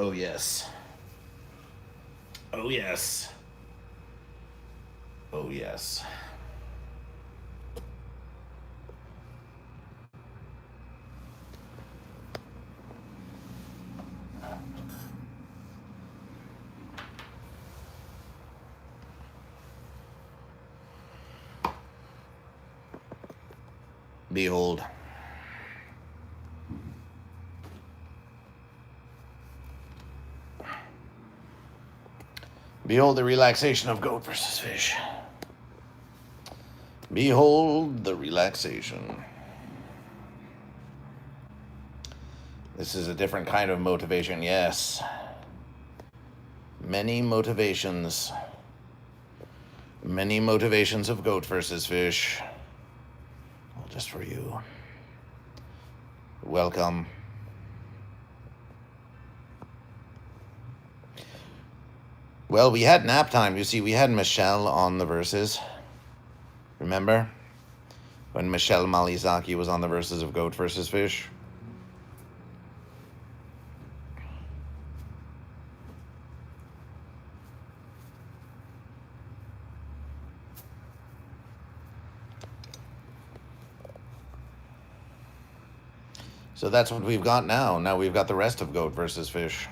Oh, yes. Oh, yes. Oh, yes. Behold. Behold the relaxation of goat versus fish. Behold the relaxation. This is a different kind of motivation, yes. Many motivations. Many motivations of goat versus fish. All just for you. Welcome. Well, we had nap time. You see, we had Michelle on the verses. Remember? When Michelle Malizaki was on the verses of goat versus fish? So that's what we've got now. Now we've got the rest of goat versus fish.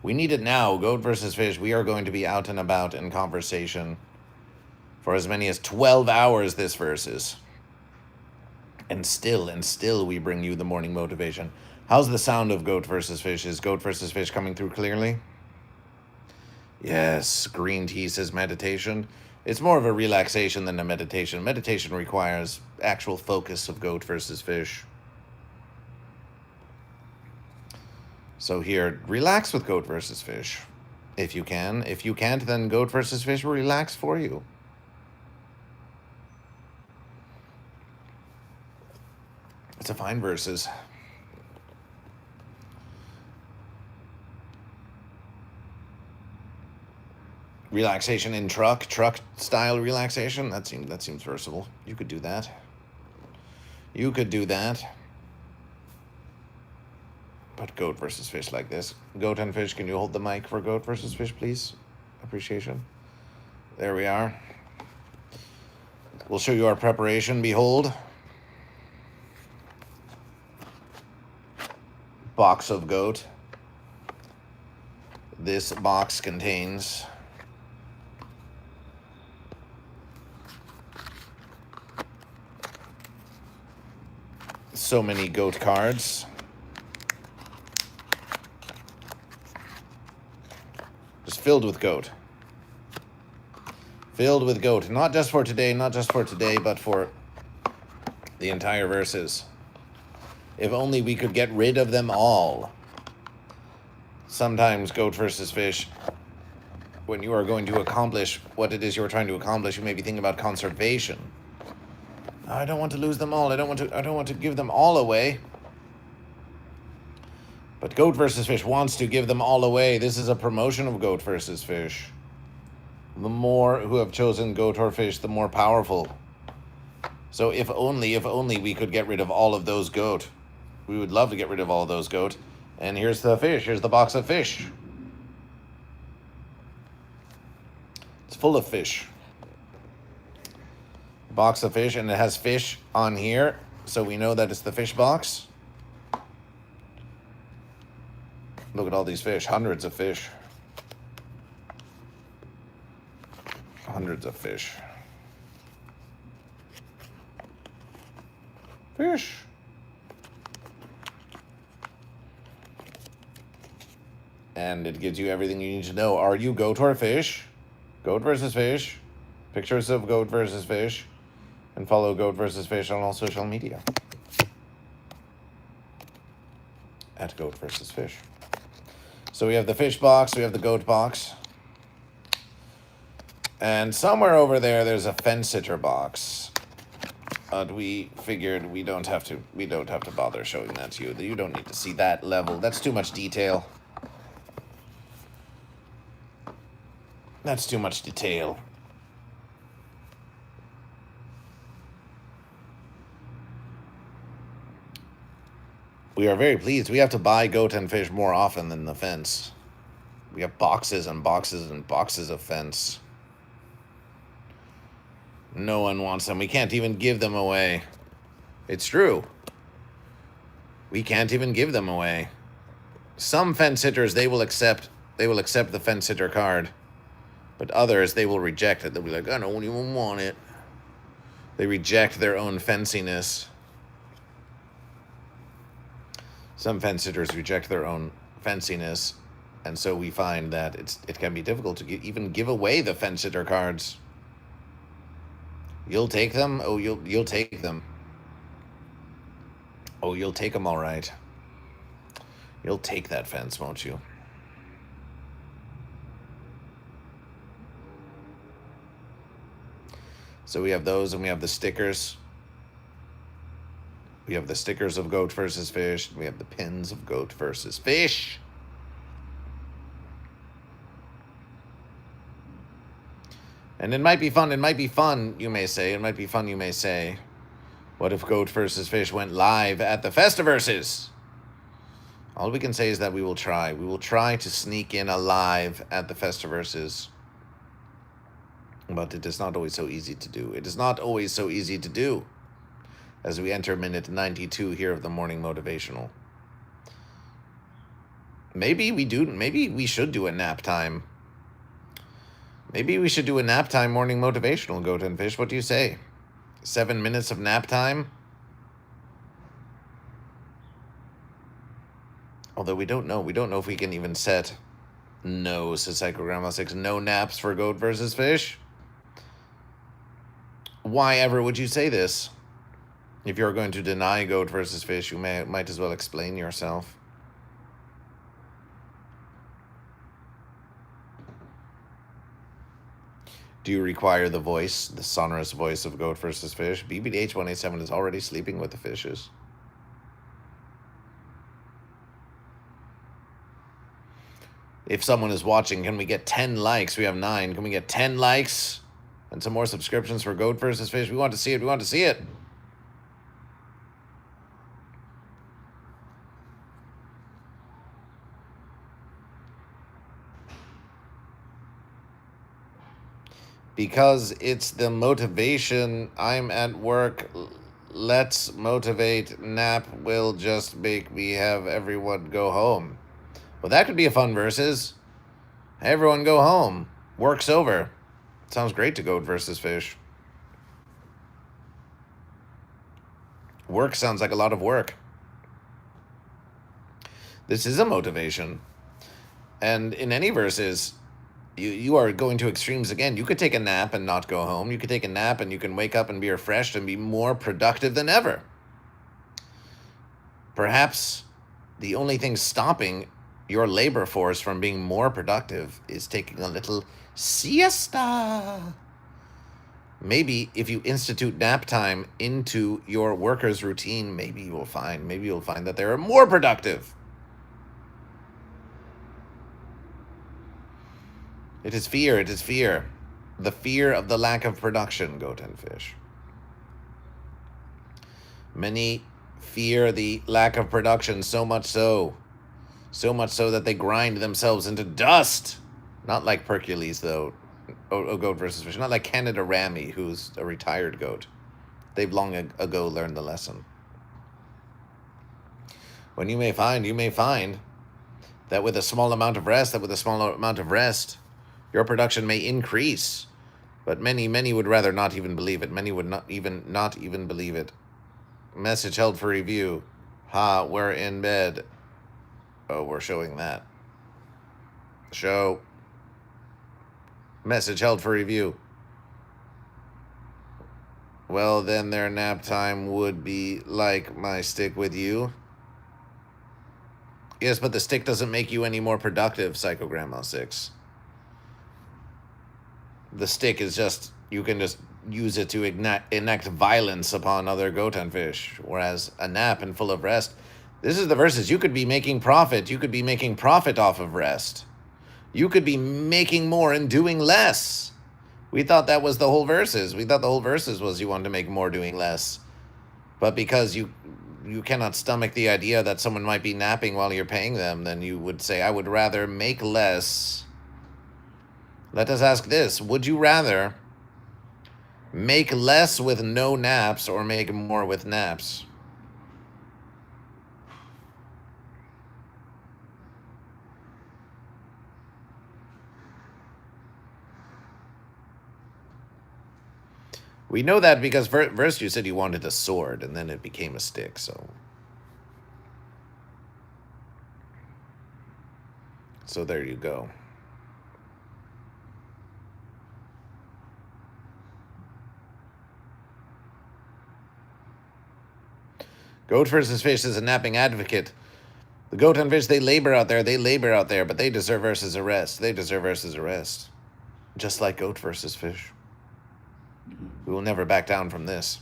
We need it now. Goat versus fish. We are going to be out and about in conversation for as many as 12 hours this versus. And still we bring you the morning motivation. How's the sound of goat versus fish? Is goat versus fish coming through clearly? Yes, green tea says meditation. It's more of a relaxation than a meditation. Meditation requires actual focus of goat versus fish. So here, relax with goat versus fish, if you can. If you can't, then goat versus fish will relax for you. It's a fine versus. Relaxation in truck style relaxation. That seems versatile. You could do that. You could do that. But goat versus fish like this. Goat and fish, can you hold the mic for goat versus fish, please? Appreciation. There we are. We'll show you our preparation. Behold. Box of goat. This box contains so many goat cards. Just filled with goat. Filled with goat. Not just for today, but for the entire verses. If only we could get rid of them all. Sometimes goat versus fish, when you are going to accomplish what it is you're trying to accomplish, you may be thinking about conservation. I don't want to lose them all. I don't want to give them all away. But goat versus fish wants to give them all away. This is a promotion of goat versus fish. The more who have chosen goat or fish, the more powerful. So if only we could get rid of all of those goat. We would love to get rid of all of those goat. And here's the fish. Here's the box of fish. It's full of fish. Box of fish, and it has fish on here, so we know that it's the fish box. Look at all these fish. Hundreds of fish. Hundreds of fish. Fish. And it gives you everything you need to know. Are you goat or fish? Goat versus fish. Pictures of goat versus fish. And follow goat versus fish on all social media. At goat versus fish. So we have the fish box, we have the goat box. And somewhere over there, there's a fence sitter box. But we figured we don't have to bother showing that to you. You don't need to see that level. That's too much detail. That's too much detail. We are very pleased. We have to buy goat and fish more often than the fence. We have boxes and boxes and boxes of fence. No one wants them. We can't even give them away. It's true. We can't even give them away. Some fence sitters, they will accept the fence sitter card. But others, they will reject it. They'll be like, I don't even want it. They reject their own fenciness. Some fence sitters reject their own fenciness. And so we find that it can be difficult to even give away the fence sitter cards. You'll take them? Oh, you'll take them. Oh, you'll take them all right. You'll take that fence, won't you? So we have those, and we have the stickers. We have the stickers of Goat versus Fish. We have the pins of Goat versus Fish. And it might be fun, you may say. It might be fun, you may say. What if Goat versus Fish went live at the Festiverses? All we can say is that we will try. We will try to sneak in a live at the Festiverses. But it is not always so easy to do. It is not always so easy to do. As we enter minute 92 here of the morning motivational. Maybe we should do a nap time. Maybe we should do a nap time morning motivational, Goat and Fish. What do you say? 7 minutes of nap time? Although we don't know. We don't know if we can even set no, says Psychograndma 6. No naps for Goat versus Fish? Why ever would you say this? If you're going to deny Goat versus Fish, you might as well explain yourself. Do you require the voice, the sonorous voice of Goat versus Fish? BBDH187 is already sleeping with the fishes. If someone is watching, can we get 10 likes? We have 9. Can we get 10 likes? And some more subscriptions for Goat versus Fish? We want to see it. We want to see it. Because it's the motivation. I'm at work. Let's motivate. Nap will just make me have everyone go home. Well, that could be a fun versus. Everyone go home. Work's over. Sounds great to Goat versus Fish. Work sounds like a lot of work. This is a motivation. And in any verses, you are going to extremes again. You could take a nap and not go home. You could take a nap and you can wake up and be refreshed and be more productive than ever. Perhaps the only thing stopping your labor force from being more productive is taking a little siesta. Maybe if you institute nap time into your workers' routine, maybe you'll find that they are more productive. It is fear. The fear of the lack of production, Goat and Fish. Many fear the lack of production so much so that they grind themselves into dust. Not like Hercules, though. Goat versus Fish. Not like Canada Ramy, who's a retired goat. They've long ago learned the lesson. When you may find that with a small amount of rest, your production may increase. But many would rather not even believe it. Many would not even believe it. Message held for review. Ha, we're in bed. Oh, we're showing that. Show. Message held for review. Well, then their nap time would be like my stick with you. Yes, but the stick doesn't make you any more productive, Psychograndma 6. The stick is just, you can just use it to enact violence upon other goat and fish. Whereas a nap and full of rest, this is the verses. You could be making profit. You could be making profit off of rest. You could be making more and doing less. We thought that was the whole verses. We thought the whole verses was you wanted to make more doing less. But because you you cannot stomach the idea that someone might be napping while you're paying them, then you would say, I would rather make less. Let us ask this. Would you rather make less with no naps or make more with naps? We know that because first you said you wanted a sword, and then it became a stick, so... So there you go. Goat versus Fish is a napping advocate. The goat and fish, they labor out there, but they deserve versus arrest. They deserve versus arrest. Just like goat versus fish. We will never back down from this.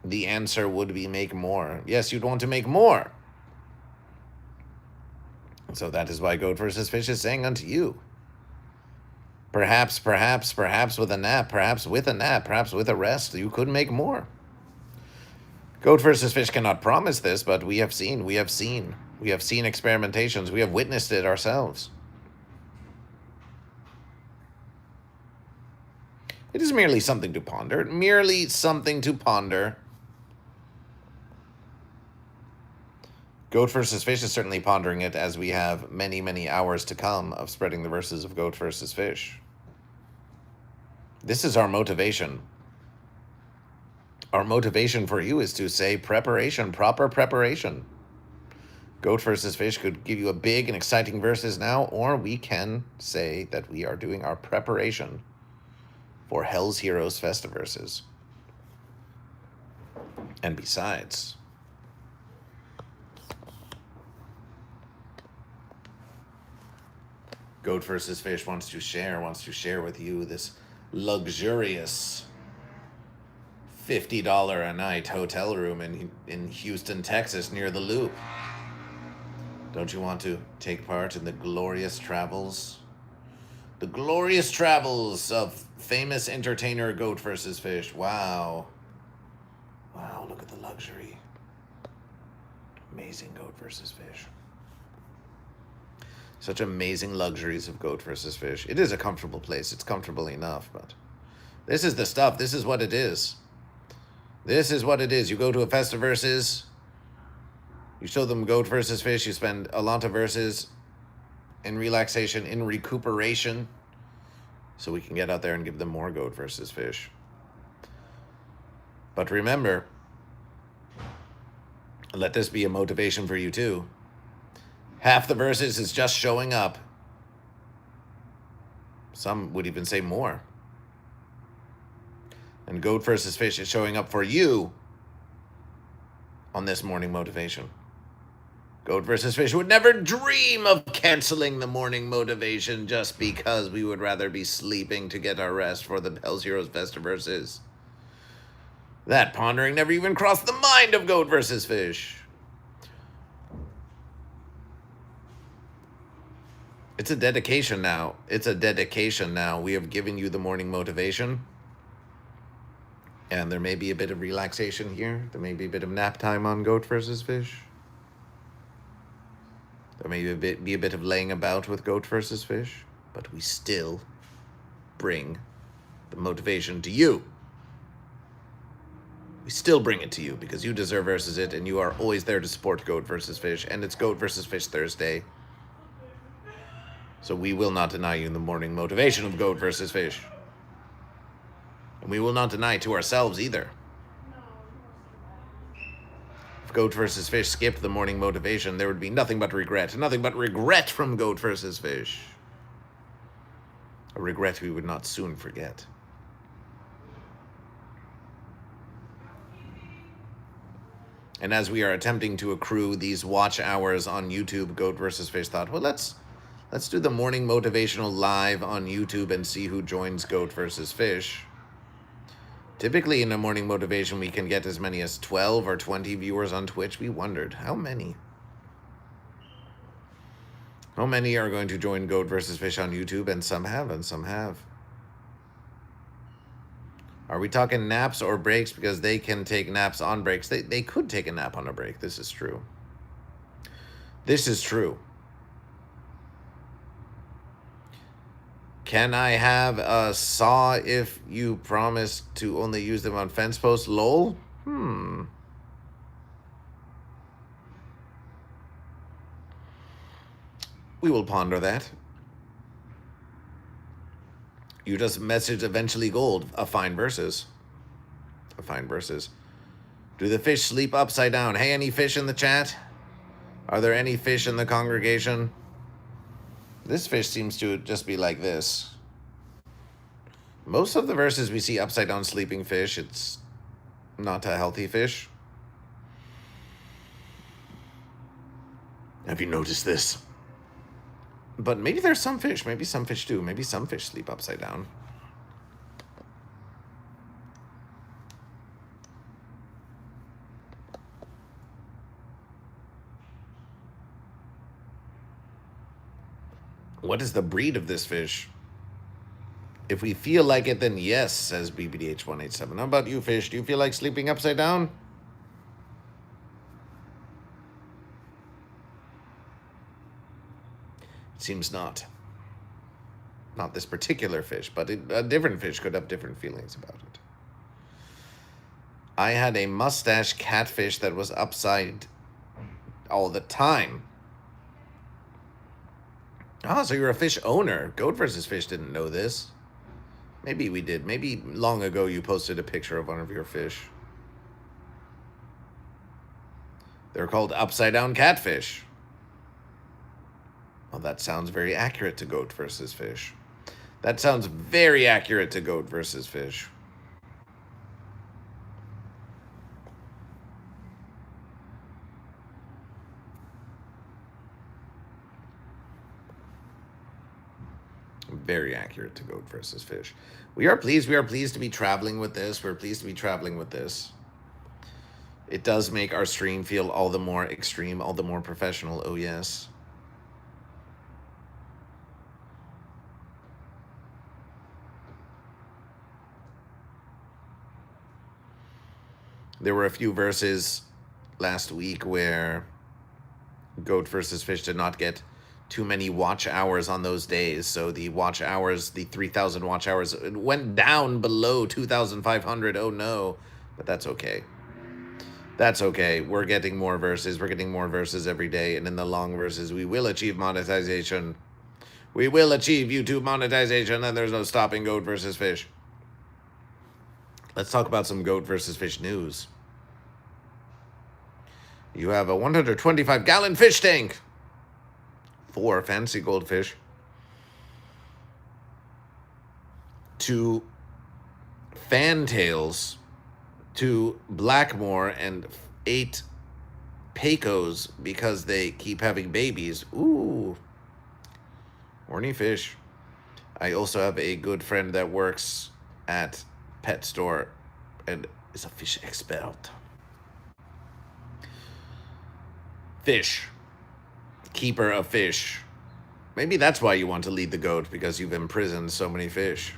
The answer would be make more. Yes, you'd want to make more. So that is why Goat versus Fish is saying unto you, perhaps with a nap, perhaps with a rest, you could make more. Goat versus Fish cannot promise this, but we have seen experimentations. We have witnessed it ourselves. It is merely something to ponder. Goat versus Fish is certainly pondering it, as we have many, many hours to come of spreading the verses of Goat versus Fish. This is our motivation. Our motivation for you is to say preparation, proper preparation. Goat versus Fish could give you a big and exciting verses now, or we can say that we are doing our preparation for Hell's Heroes Festiverses. And besides, Goat versus Fish wants to share with you this luxurious $50 a night hotel room in Houston, Texas, near the Loop. Don't you want to take part in the glorious travels? The glorious travels of famous entertainer Goat versus Fish. Wow. Wow, look at the luxury. Amazing Goat versus Fish. Such amazing luxuries of Goat versus Fish. It is a comfortable place. It's comfortable enough, but this is the stuff. This is what it is. This is what it is. You go to a Festiverses, you show them Goat versus Fish, you spend a lot of verses in relaxation, in recuperation, so we can get out there and give them more Goat versus Fish. But remember, let this be a motivation for you too. Half the verses is just showing up. Some would even say more. And Goat versus Fish is showing up for you on this morning motivation. Goat versus Fish would never dream of canceling the morning motivation just because we would rather be sleeping to get our rest for the Hell's Heroes Festiverses. That pondering never even crossed the mind of Goat versus Fish. It's a dedication now. We have given you the morning motivation. And there may be a bit of relaxation here. There may be a bit of nap time on Goat versus Fish. There may be a bit of laying about with Goat versus Fish. But we still bring the motivation to you. We still bring it to you because you deserve versus it, and you are always there to support Goat versus Fish. And it's Goat versus Fish Thursday. So we will not deny you the morning motivation of Goat versus Fish. And we will not deny to ourselves either. If Goat versus Fish skipped the morning motivation, there would be nothing but regret. Nothing but regret from Goat versus Fish. A regret we would not soon forget. And as we are attempting to accrue these watch hours on YouTube, Goat versus Fish thought, well, let's do the morning motivational live on YouTube and see who joins Goat versus Fish. Typically in a morning motivation, we can get as many as 12 or 20 viewers on Twitch. We wondered, how many? How many are going to join Goat versus Fish on YouTube? And some have, and some have. Are we talking naps or breaks? Because they can take naps on breaks. They could take a nap on a break. This is true. This is true. Can I have a saw if you promise to only use them on fence posts? Lol? We will ponder that. You just messaged eventually gold. A fine versus. A fine versus. Do the fish sleep upside down? Hey, any fish in the chat? Are there any fish in the congregation? This fish seems to just be like this. Most of the verses we see upside down sleeping fish. It's not a healthy fish. Have you noticed this? But maybe there's some fish. Maybe some fish do. Maybe some fish sleep upside down. What is the breed of this fish? If we feel like it, then yes, says BBDH187. How about you, fish? Do you feel like sleeping upside down? It seems not. Not this particular fish, but a different fish could have different feelings about it. I had a mustache catfish that was upside all the time. Ah, so you're a fish owner. GoatVsFish didn't know this. Maybe we did. Maybe long ago you posted a picture of one of your fish. They're called upside down catfish. Well, that sounds very accurate to GoatVsFish. That sounds very accurate to GoatVsFish. Very accurate to GoatVsFish. We are pleased to be traveling with this. We're pleased to be traveling with this. It does make our stream feel all the more extreme, all the more professional. Oh, yes. There were a few verses last week where GoatVsFish did not get too many watch hours on those days. So the watch hours, the 3,000 watch hours, it went down below 2,500. Oh no, but that's okay. That's okay. We're getting more verses. We're getting more verses every day. And in the long verses, we will achieve monetization. We will achieve YouTube monetization, and there's no stopping GoatVsFish. Let's talk about some GoatVsFish news. You have a 125-gallon fish tank. 4 fancy goldfish. 2 fantails. 2 blackmore, and 8 pecos because they keep having babies. Ooh. Horny fish. I also have a good friend that works at pet store and is a fish expert. Fish. Keeper of fish. Maybe that's why you want to lead the goat, because you've imprisoned so many fish.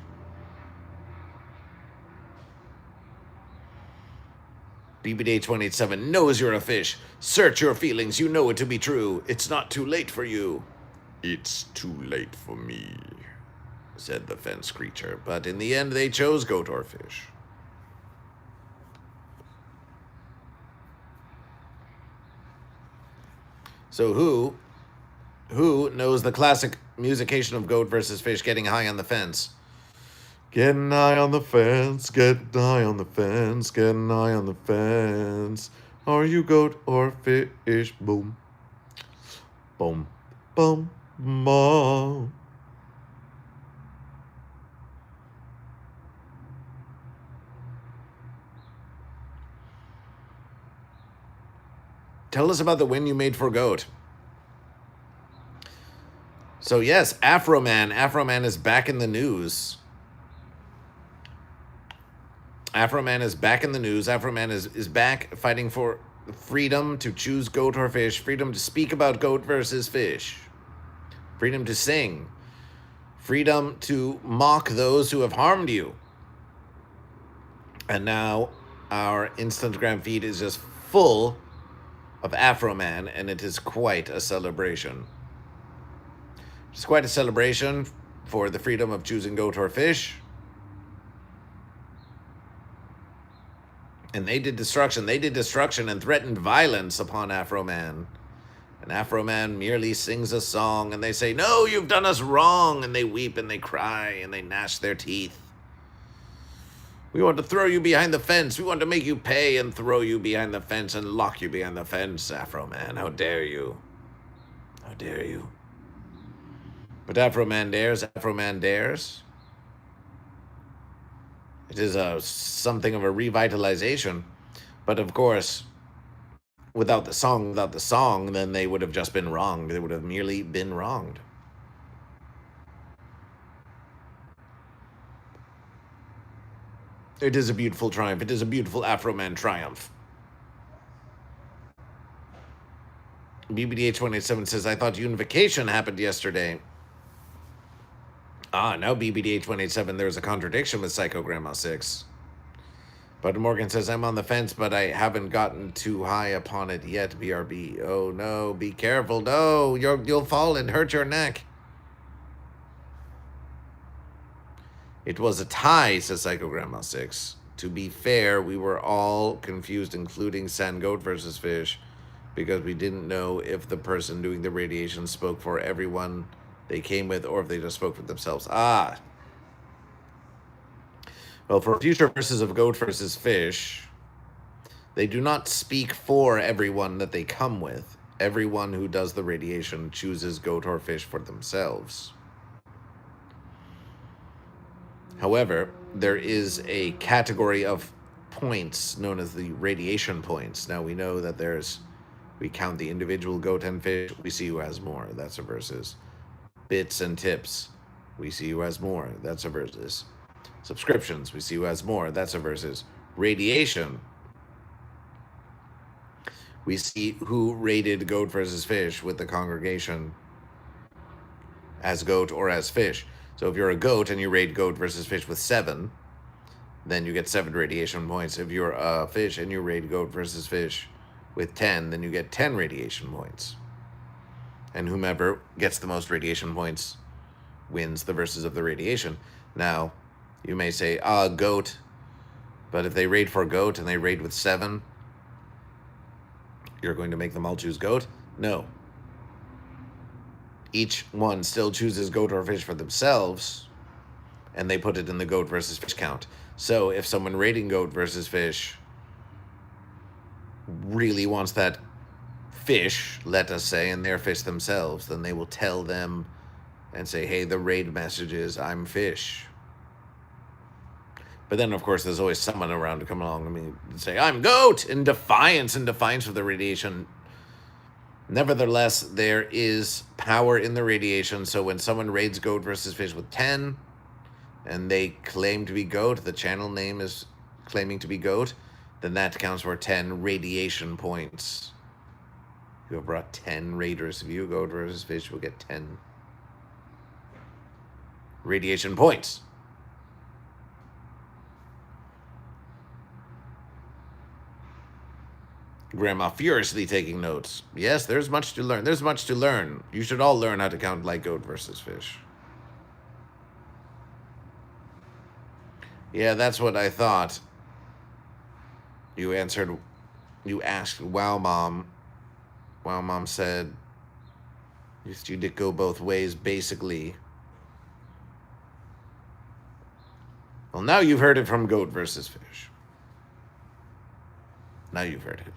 BBDH187 knows you're a fish. Search your feelings. You know it to be true. It's not too late for you. It's too late for me, said the fence creature. But in the end, they chose goat or fish. So who knows the classic musication of GoatVsFish, getting high on the fence? Getting high on the fence, getting high on the fence, getting high on the fence. Are you goat or fish? Boom. Boom. Boom. Boom. Tell us about the win you made for goat. So yes, Afroman. Afroman is back in the news. Afroman is back in the news. Afroman is back fighting for freedom to choose goat or fish, freedom to speak about GoatVsFish, freedom to sing, freedom to mock those who have harmed you. And now our Instagram feed is just full of Afro Man, and it is quite a celebration. It's quite a celebration for the freedom of choosing goat or fish. And they did destruction. They did destruction and threatened violence upon Afro Man. And Afro Man merely sings a song, and they say, "No, you've done us wrong." And they weep and they cry and they gnash their teeth. "We want to throw you behind the fence. We want to make you pay and throw you behind the fence and lock you behind the fence, Afro Man. How dare you? How dare you?" But Afro Man dares. Afro Man dares. It is something of a revitalization. But of course, without the song, then they would have just been wronged. They would have merely been wronged. It is a beautiful triumph. It is a beautiful Afro Man triumph. BBDH187 says, "I thought unification happened yesterday." Now BBDH187, there's a contradiction with Psycho Grandma 6. But Morgan says, "I'm on the fence, but I haven't gotten too high upon it yet, BRB. Oh, no, be careful. No, you'll fall and hurt your neck." "It was a tie," says Psycho Grandma 6. "To be fair, we were all confused, including Sand Goat versus Fish, because we didn't know if the person doing the radiation spoke for everyone they came with or if they just spoke for themselves." Well, for future verses of Goat versus Fish, they do not speak for everyone that they come with. Everyone who does the radiation chooses goat or fish for themselves. However, there is a category of points known as the radiation points. Now, we know that we count the individual goat and fish. We see who has more. That's a versus. Bits and tips. We see who has more. That's a versus. Subscriptions. We see who has more. That's a versus. Radiation. We see who rated goat versus fish with the congregation as goat or as fish. So if you're a goat and you rate goat versus fish with 7, then you get 7 radiation points. If you're a fish and you rate goat versus fish with 10, then you get 10 radiation points. And whomever gets the most radiation points wins the versus of the radiation. Now, you may say, goat. But if they rate for goat and they rate with 7, you're going to make them all choose goat? No. Each one still chooses goat or fish for themselves, and they put it in the goat versus fish count. So if someone rating goat versus fish really wants that fish, let us say, and they're fish themselves, then they will tell them and say, "Hey, the raid message is, I'm fish." But then, of course, there's always someone around to come along and say, "I'm goat," in defiance of the radiation. Nevertheless, there is power in the radiation. So when someone raids goat versus fish with 10, and they claim to be goat, the channel name is claiming to be goat, then that counts for 10 radiation points. You have brought 10 raiders. If you goat versus fish, will get 10 radiation points. Grandma furiously taking notes. Yes, there's much to learn. There's much to learn. You should all learn how to count like goat versus fish. Yeah, that's what I thought. You asked, "Wow, Mom." Wow, Mom said, you did go both ways, basically. Well, now you've heard it from goat versus fish. Now you've heard it.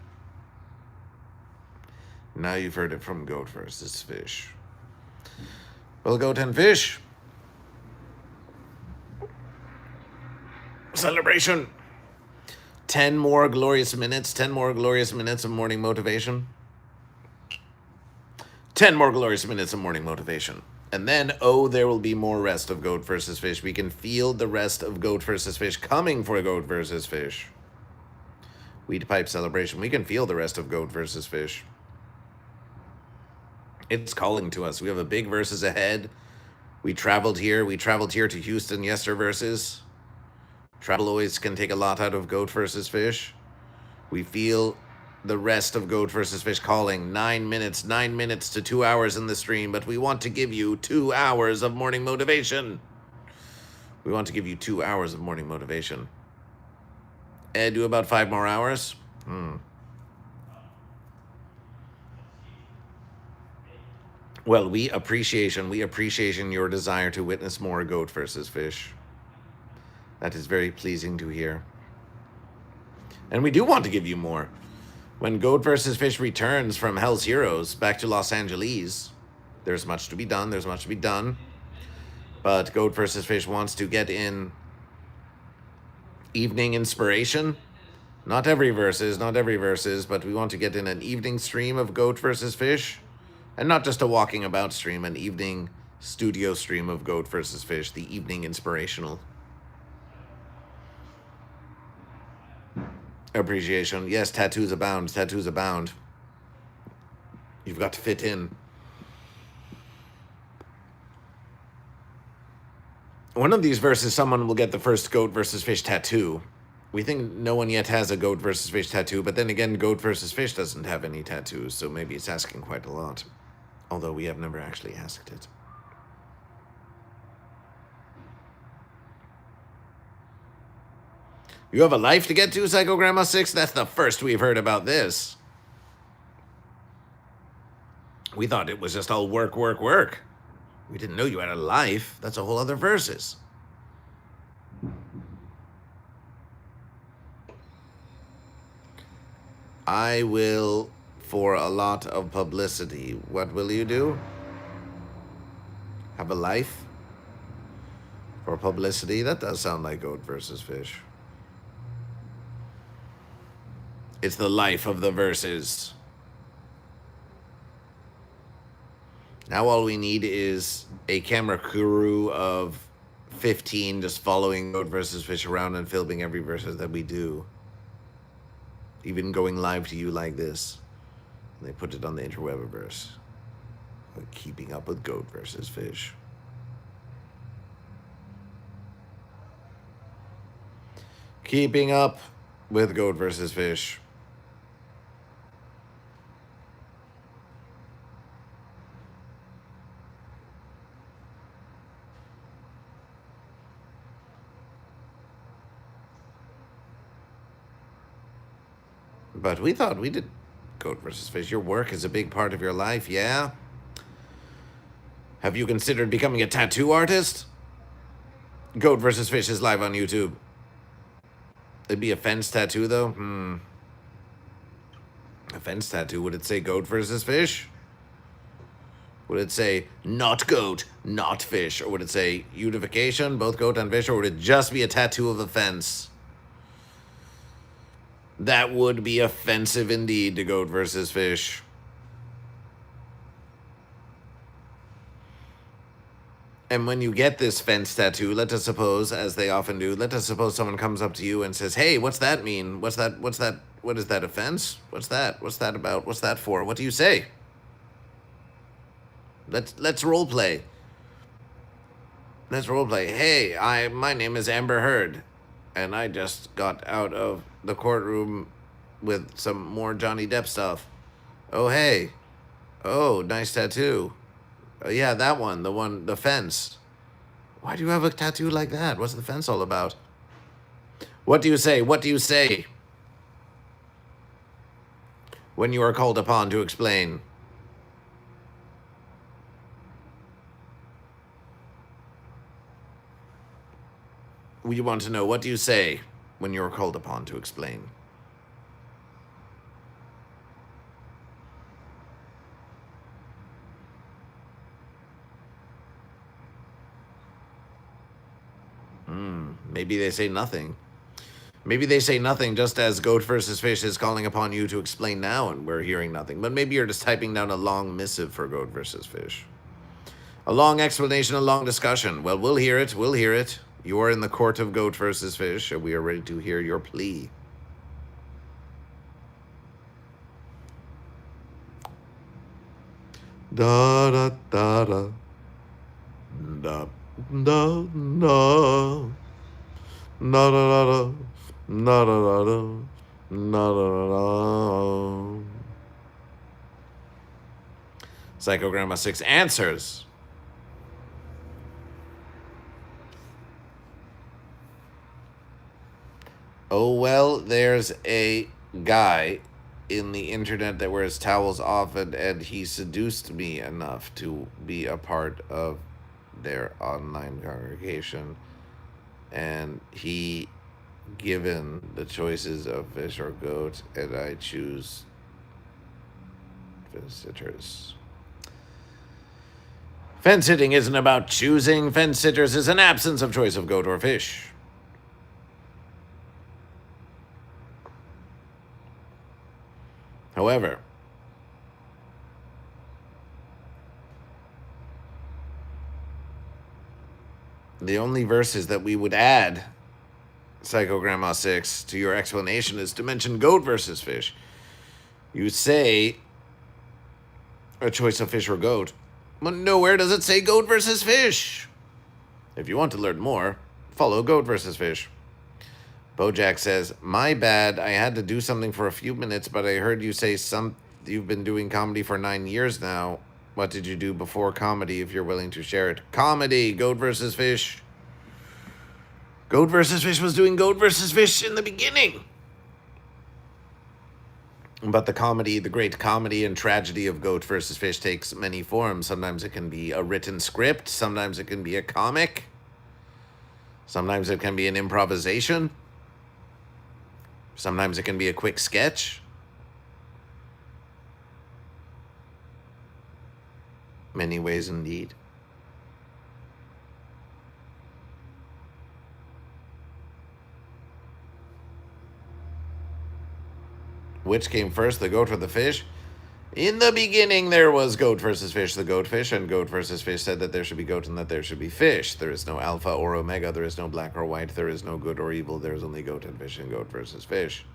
Now you've heard it from goat versus fish. Well, goat and fish. Celebration. 10 more glorious minutes. 10 more glorious minutes of morning motivation. 10 more glorious minutes of morning motivation. And then, there will be more rest of goat versus fish. We can feel the rest of goat versus fish coming for goat versus fish. Weed pipe celebration. We can feel the rest of goat versus fish. It's calling to us. We have a big versus ahead. We traveled here to Houston yesterday versus. Trapeloids can take a lot out of Goat versus Fish. We feel the rest of Goat versus Fish calling. 9 minutes to 2 hours in the stream, but we want to give you 2 hours of morning motivation. We want to give you 2 hours of morning motivation. Do about 5 more hours. Well, we appreciate your desire to witness more Goat versus Fish. That is very pleasing to hear. And we do want to give you more. When Goat versus Fish returns from Hell's Heroes back to Los Angeles, there's much to be done. There's much to be done. But Goat versus Fish wants to get in evening inspiration. Not every verses, but we want to get in an evening stream of Goat versus Fish. And not just a walking about stream, an evening studio stream of Goat versus Fish, the evening inspirational. Appreciation. Yes, tattoos abound. Tattoos abound. You've got to fit in. One of these verses, someone will get the first Goat versus Fish tattoo. We think no one yet has a Goat versus Fish tattoo, but then again, Goat versus Fish doesn't have any tattoos, so maybe it's asking quite a lot. Although we have never actually asked it. You have a life to get to, Psycho Grandma 6? That's the first we've heard about this. We thought it was just all work, work, work. We didn't know you had a life. That's a whole other verses. I will for a lot of publicity. What will you do? Have a life? For publicity? That does sound like Goat versus Fish. It's the life of the verses. Now all we need is a camera crew of 15 just following Goat versus Fish around and filming every verses that we do. Even going live to you like this. And they put it on the interwebiverse. Keeping up with Goat versus Fish. Keeping up with Goat versus Fish. But we thought we did Goat versus Fish. Your work is a big part of your life, yeah? Have you considered becoming a tattoo artist? Goat versus Fish is live on YouTube. It'd be a fence tattoo, though? A fence tattoo. Would it say Goat versus Fish? Would it say not goat, not fish? Or would it say unification, both goat and fish? Or would it just be a tattoo of a fence? That would be offensive indeed to Goat versus Fish. And when you get this fence tattoo, let us suppose, as they often do, let us suppose someone comes up to you and says, "Hey, what's that mean? What is that, a fence? What's that about? What's that for?" What do you say? Let's role play. Let's role play. Hey, my name is Amber Heard, and I just got out of the courtroom with some more Johnny Depp stuff. Oh, hey. Oh, nice tattoo. Yeah, that one, the fence. Why do you have a tattoo like that? What's the fence all about? What do you say? What do you say when you are called upon to explain? We want to know, what do you say when you're called upon to explain? Maybe they say nothing. Maybe they say nothing, just as Goat versus Fish is calling upon you to explain now, and we're hearing nothing. But maybe you're just typing down a long missive for Goat versus Fish. A long explanation, a long discussion. Well, we'll hear it. We'll hear it. You are in the court of Goat versus Fish, and we are ready to hear your plea. Da da da da da da da Na da da da. Na da da da. Na da da da. Psycho Grandma 6 answers. Oh, well, there's a guy in the internet that wears towels often, and he seduced me enough to be a part of their online congregation. And he given the choices of fish or goat, and I choose fence-sitters. Fence-sitting isn't about choosing. Fence-sitters is an absence of choice of goat or fish. However, the only verses that we would add, Psycho Grandma 6, to your explanation is to mention goat versus fish. You say a choice of fish or goat, but nowhere does it say goat versus fish. If you want to learn more, follow Goat versus Fish. Bojack says, my bad, I had to do something for a few minutes, but I heard you say you've been doing comedy for 9 years now. What did you do before comedy, if you're willing to share it? Comedy, Goat versus Fish. Goat versus Fish was doing Goat versus Fish in the beginning. But the comedy, the great comedy and tragedy of Goat versus Fish takes many forms. Sometimes it can be a written script. Sometimes it can be a comic. Sometimes it can be an improvisation. Sometimes it can be a quick sketch. Many ways indeed. Which came first, the goat or the fish? In the beginning, there was Goat versus Fish, the goat fish, and Goat versus Fish said that there should be goat and that there should be fish. There is no alpha or omega, there is no black or white, there is no good or evil, there is only goat and fish and Goat versus Fish.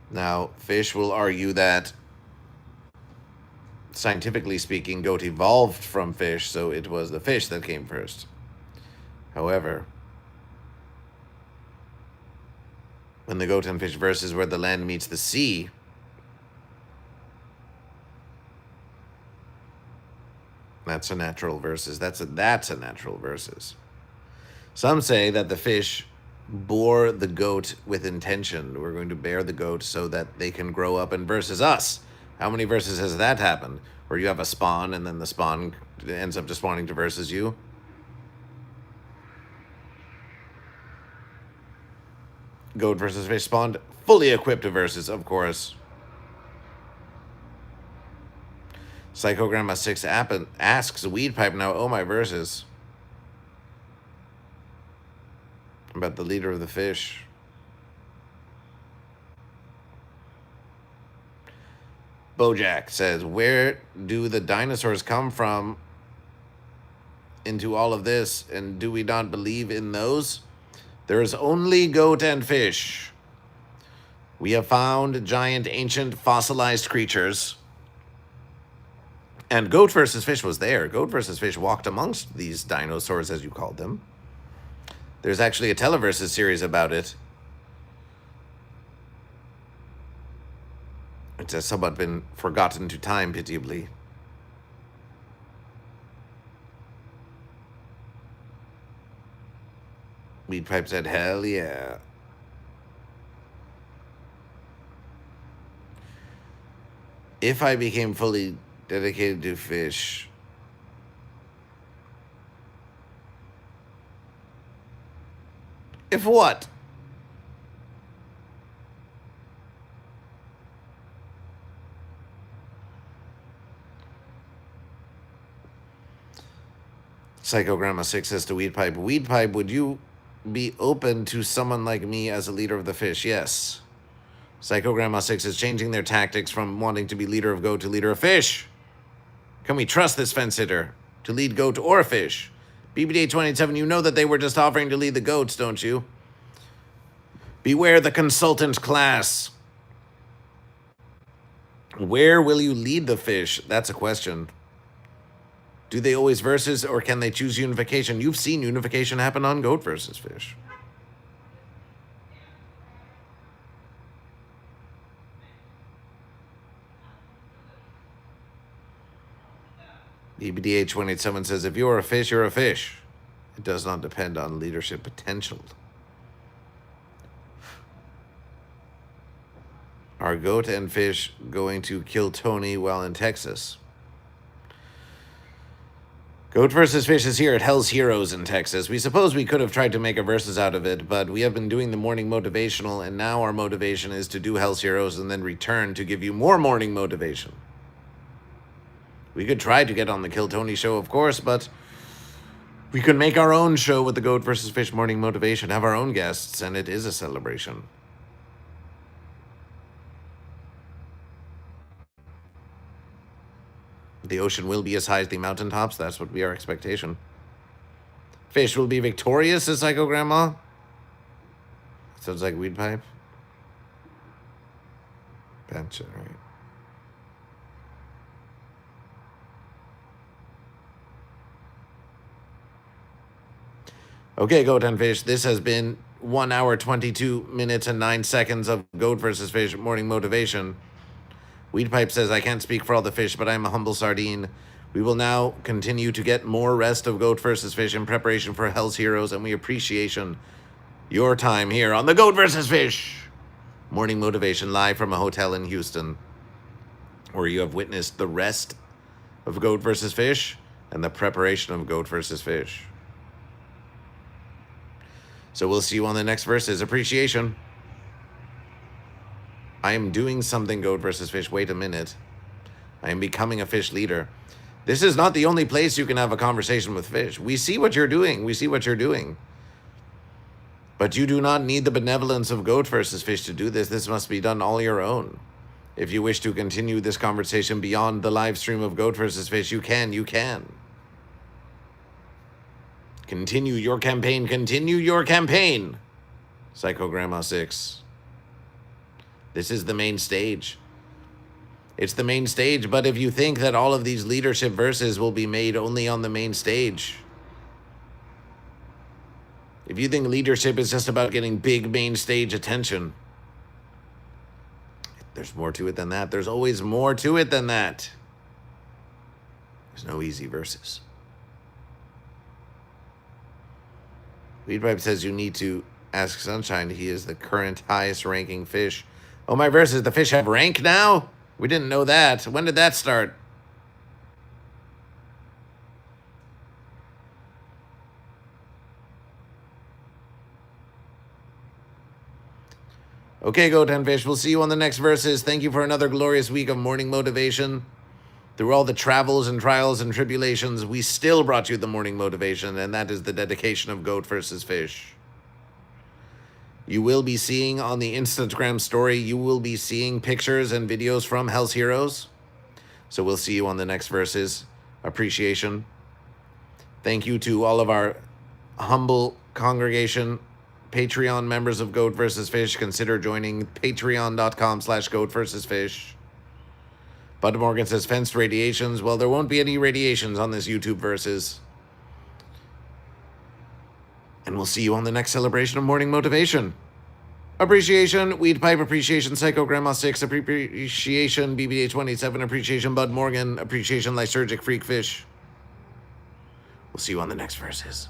Now, Fish will argue that, scientifically speaking, goat evolved from fish, so it was the fish that came first. However, when the goat and fish verse is where the land meets the sea, that's a natural versus. That's a natural versus. Some say that the fish bore the goat with intention. We're going to bear the goat so that they can grow up and versus us. How many verses has that happened? Where you have a spawn and then the spawn ends up just wanting to versus you? Goat versus fish spawned fully equipped to versus, of course. Psycho Grandma 6 asks Weed Pipe now, oh my verses. About the leader of the fish. Bojack says, where do the dinosaurs come from into all of this? And do we not believe in those? There is only goat and fish. We have found giant, ancient, fossilized creatures. And Goat versus Fish was there. Goat versus Fish walked amongst these dinosaurs, as you called them. There's actually a Televersus series about it. It has somewhat been forgotten to time, pitiably. Weed Pipe said, hell yeah. If I became fully dedicated to fish, if what? Psycho Grandma 6 says to Weed Pipe, would you be open to someone like me as a leader of the fish? Yes. Psycho Grandma 6 is changing their tactics from wanting to be leader of goat to leader of fish. Can we trust this fence sitter to lead goat or fish? BBD 27, you know that they were just offering to lead the goats, don't you? Beware the consultant class. Where will you lead the fish? That's a question. Do they always versus, or can they choose unification? You've seen unification happen on Goat versus Fish. EBDH187 says, if you're a fish, you're a fish. It does not depend on leadership potential. Are Goat and Fish going to kill Tony while in Texas? Goat versus Fish is here at Hell's Heroes in Texas. We suppose we could have tried to make a versus out of it, but we have been doing the morning motivational, and now our motivation is to do Hell's Heroes and then return to give you more morning motivation. We could try to get on the Kill Tony show, of course, but we could make our own show with the Goat versus Fish morning motivation, have our own guests, and it is a celebration. The ocean will be as high as the mountaintops. That's what be our expectation. Fish will be victorious, says Psycho Grandma. Sounds like weed pipe. Bench it, right? Okay, Goat and Fish. This has been 1 hour, 22 minutes, and 9 seconds of Goat versus Fish morning motivation. Weedpipe says, I can't speak for all the fish, but I'm a humble sardine. We will now continue to get more rest of Goat versus Fish in preparation for Hell's Heroes, and we appreciation your time here on the Goat versus Fish morning motivation live from a hotel in Houston, where you have witnessed the rest of Goat versus Fish and the preparation of Goat versus Fish. So we'll see you on the next verses. Appreciation. I am doing something, Goat versus Fish. Wait a minute. I am becoming a fish leader. This is not the only place you can have a conversation with fish. We see what you're doing. We see what you're doing. But you do not need the benevolence of Goat versus Fish to do this. This must be done all your own. If you wish to continue this conversation beyond the live stream of Goat versus Fish, you can. You can. Continue your campaign. Continue your campaign. Psycho Grandma 6. This is the main stage. It's the main stage, but if you think that all of these leadership verses will be made only on the main stage, if you think leadership is just about getting big main stage attention, there's more to it than that. There's always more to it than that. There's no easy verses. Weedpipe says you need to ask Sunshine. He is the current highest ranking fish. Oh, my verses, the fish have rank now? We didn't know that. When did that start? Okay, Goat and Fish, we'll see you on the next verses. Thank you for another glorious week of morning motivation. Through all the travels and trials and tribulations, we still brought you the morning motivation, and that is the dedication of Goat versus Fish. You will be seeing on the Instagram story, you will be seeing pictures and videos from Hell's Heroes. So we'll see you on the next verses. Appreciation. Thank you to all of our humble congregation, Patreon members of Goat versus Fish. Consider joining patreon.com/Goat versus Fish. Bud Morgan says, fenced radiations. Well, there won't be any radiations on this YouTube versus. And we'll see you on the next celebration of morning motivation. Appreciation, Weed Pipe, appreciation, Psycho Grandma 6, appreciation, BBH187, appreciation, Bud Morgan, appreciation, Lysergic Freak Fish. We'll see you on the next verses.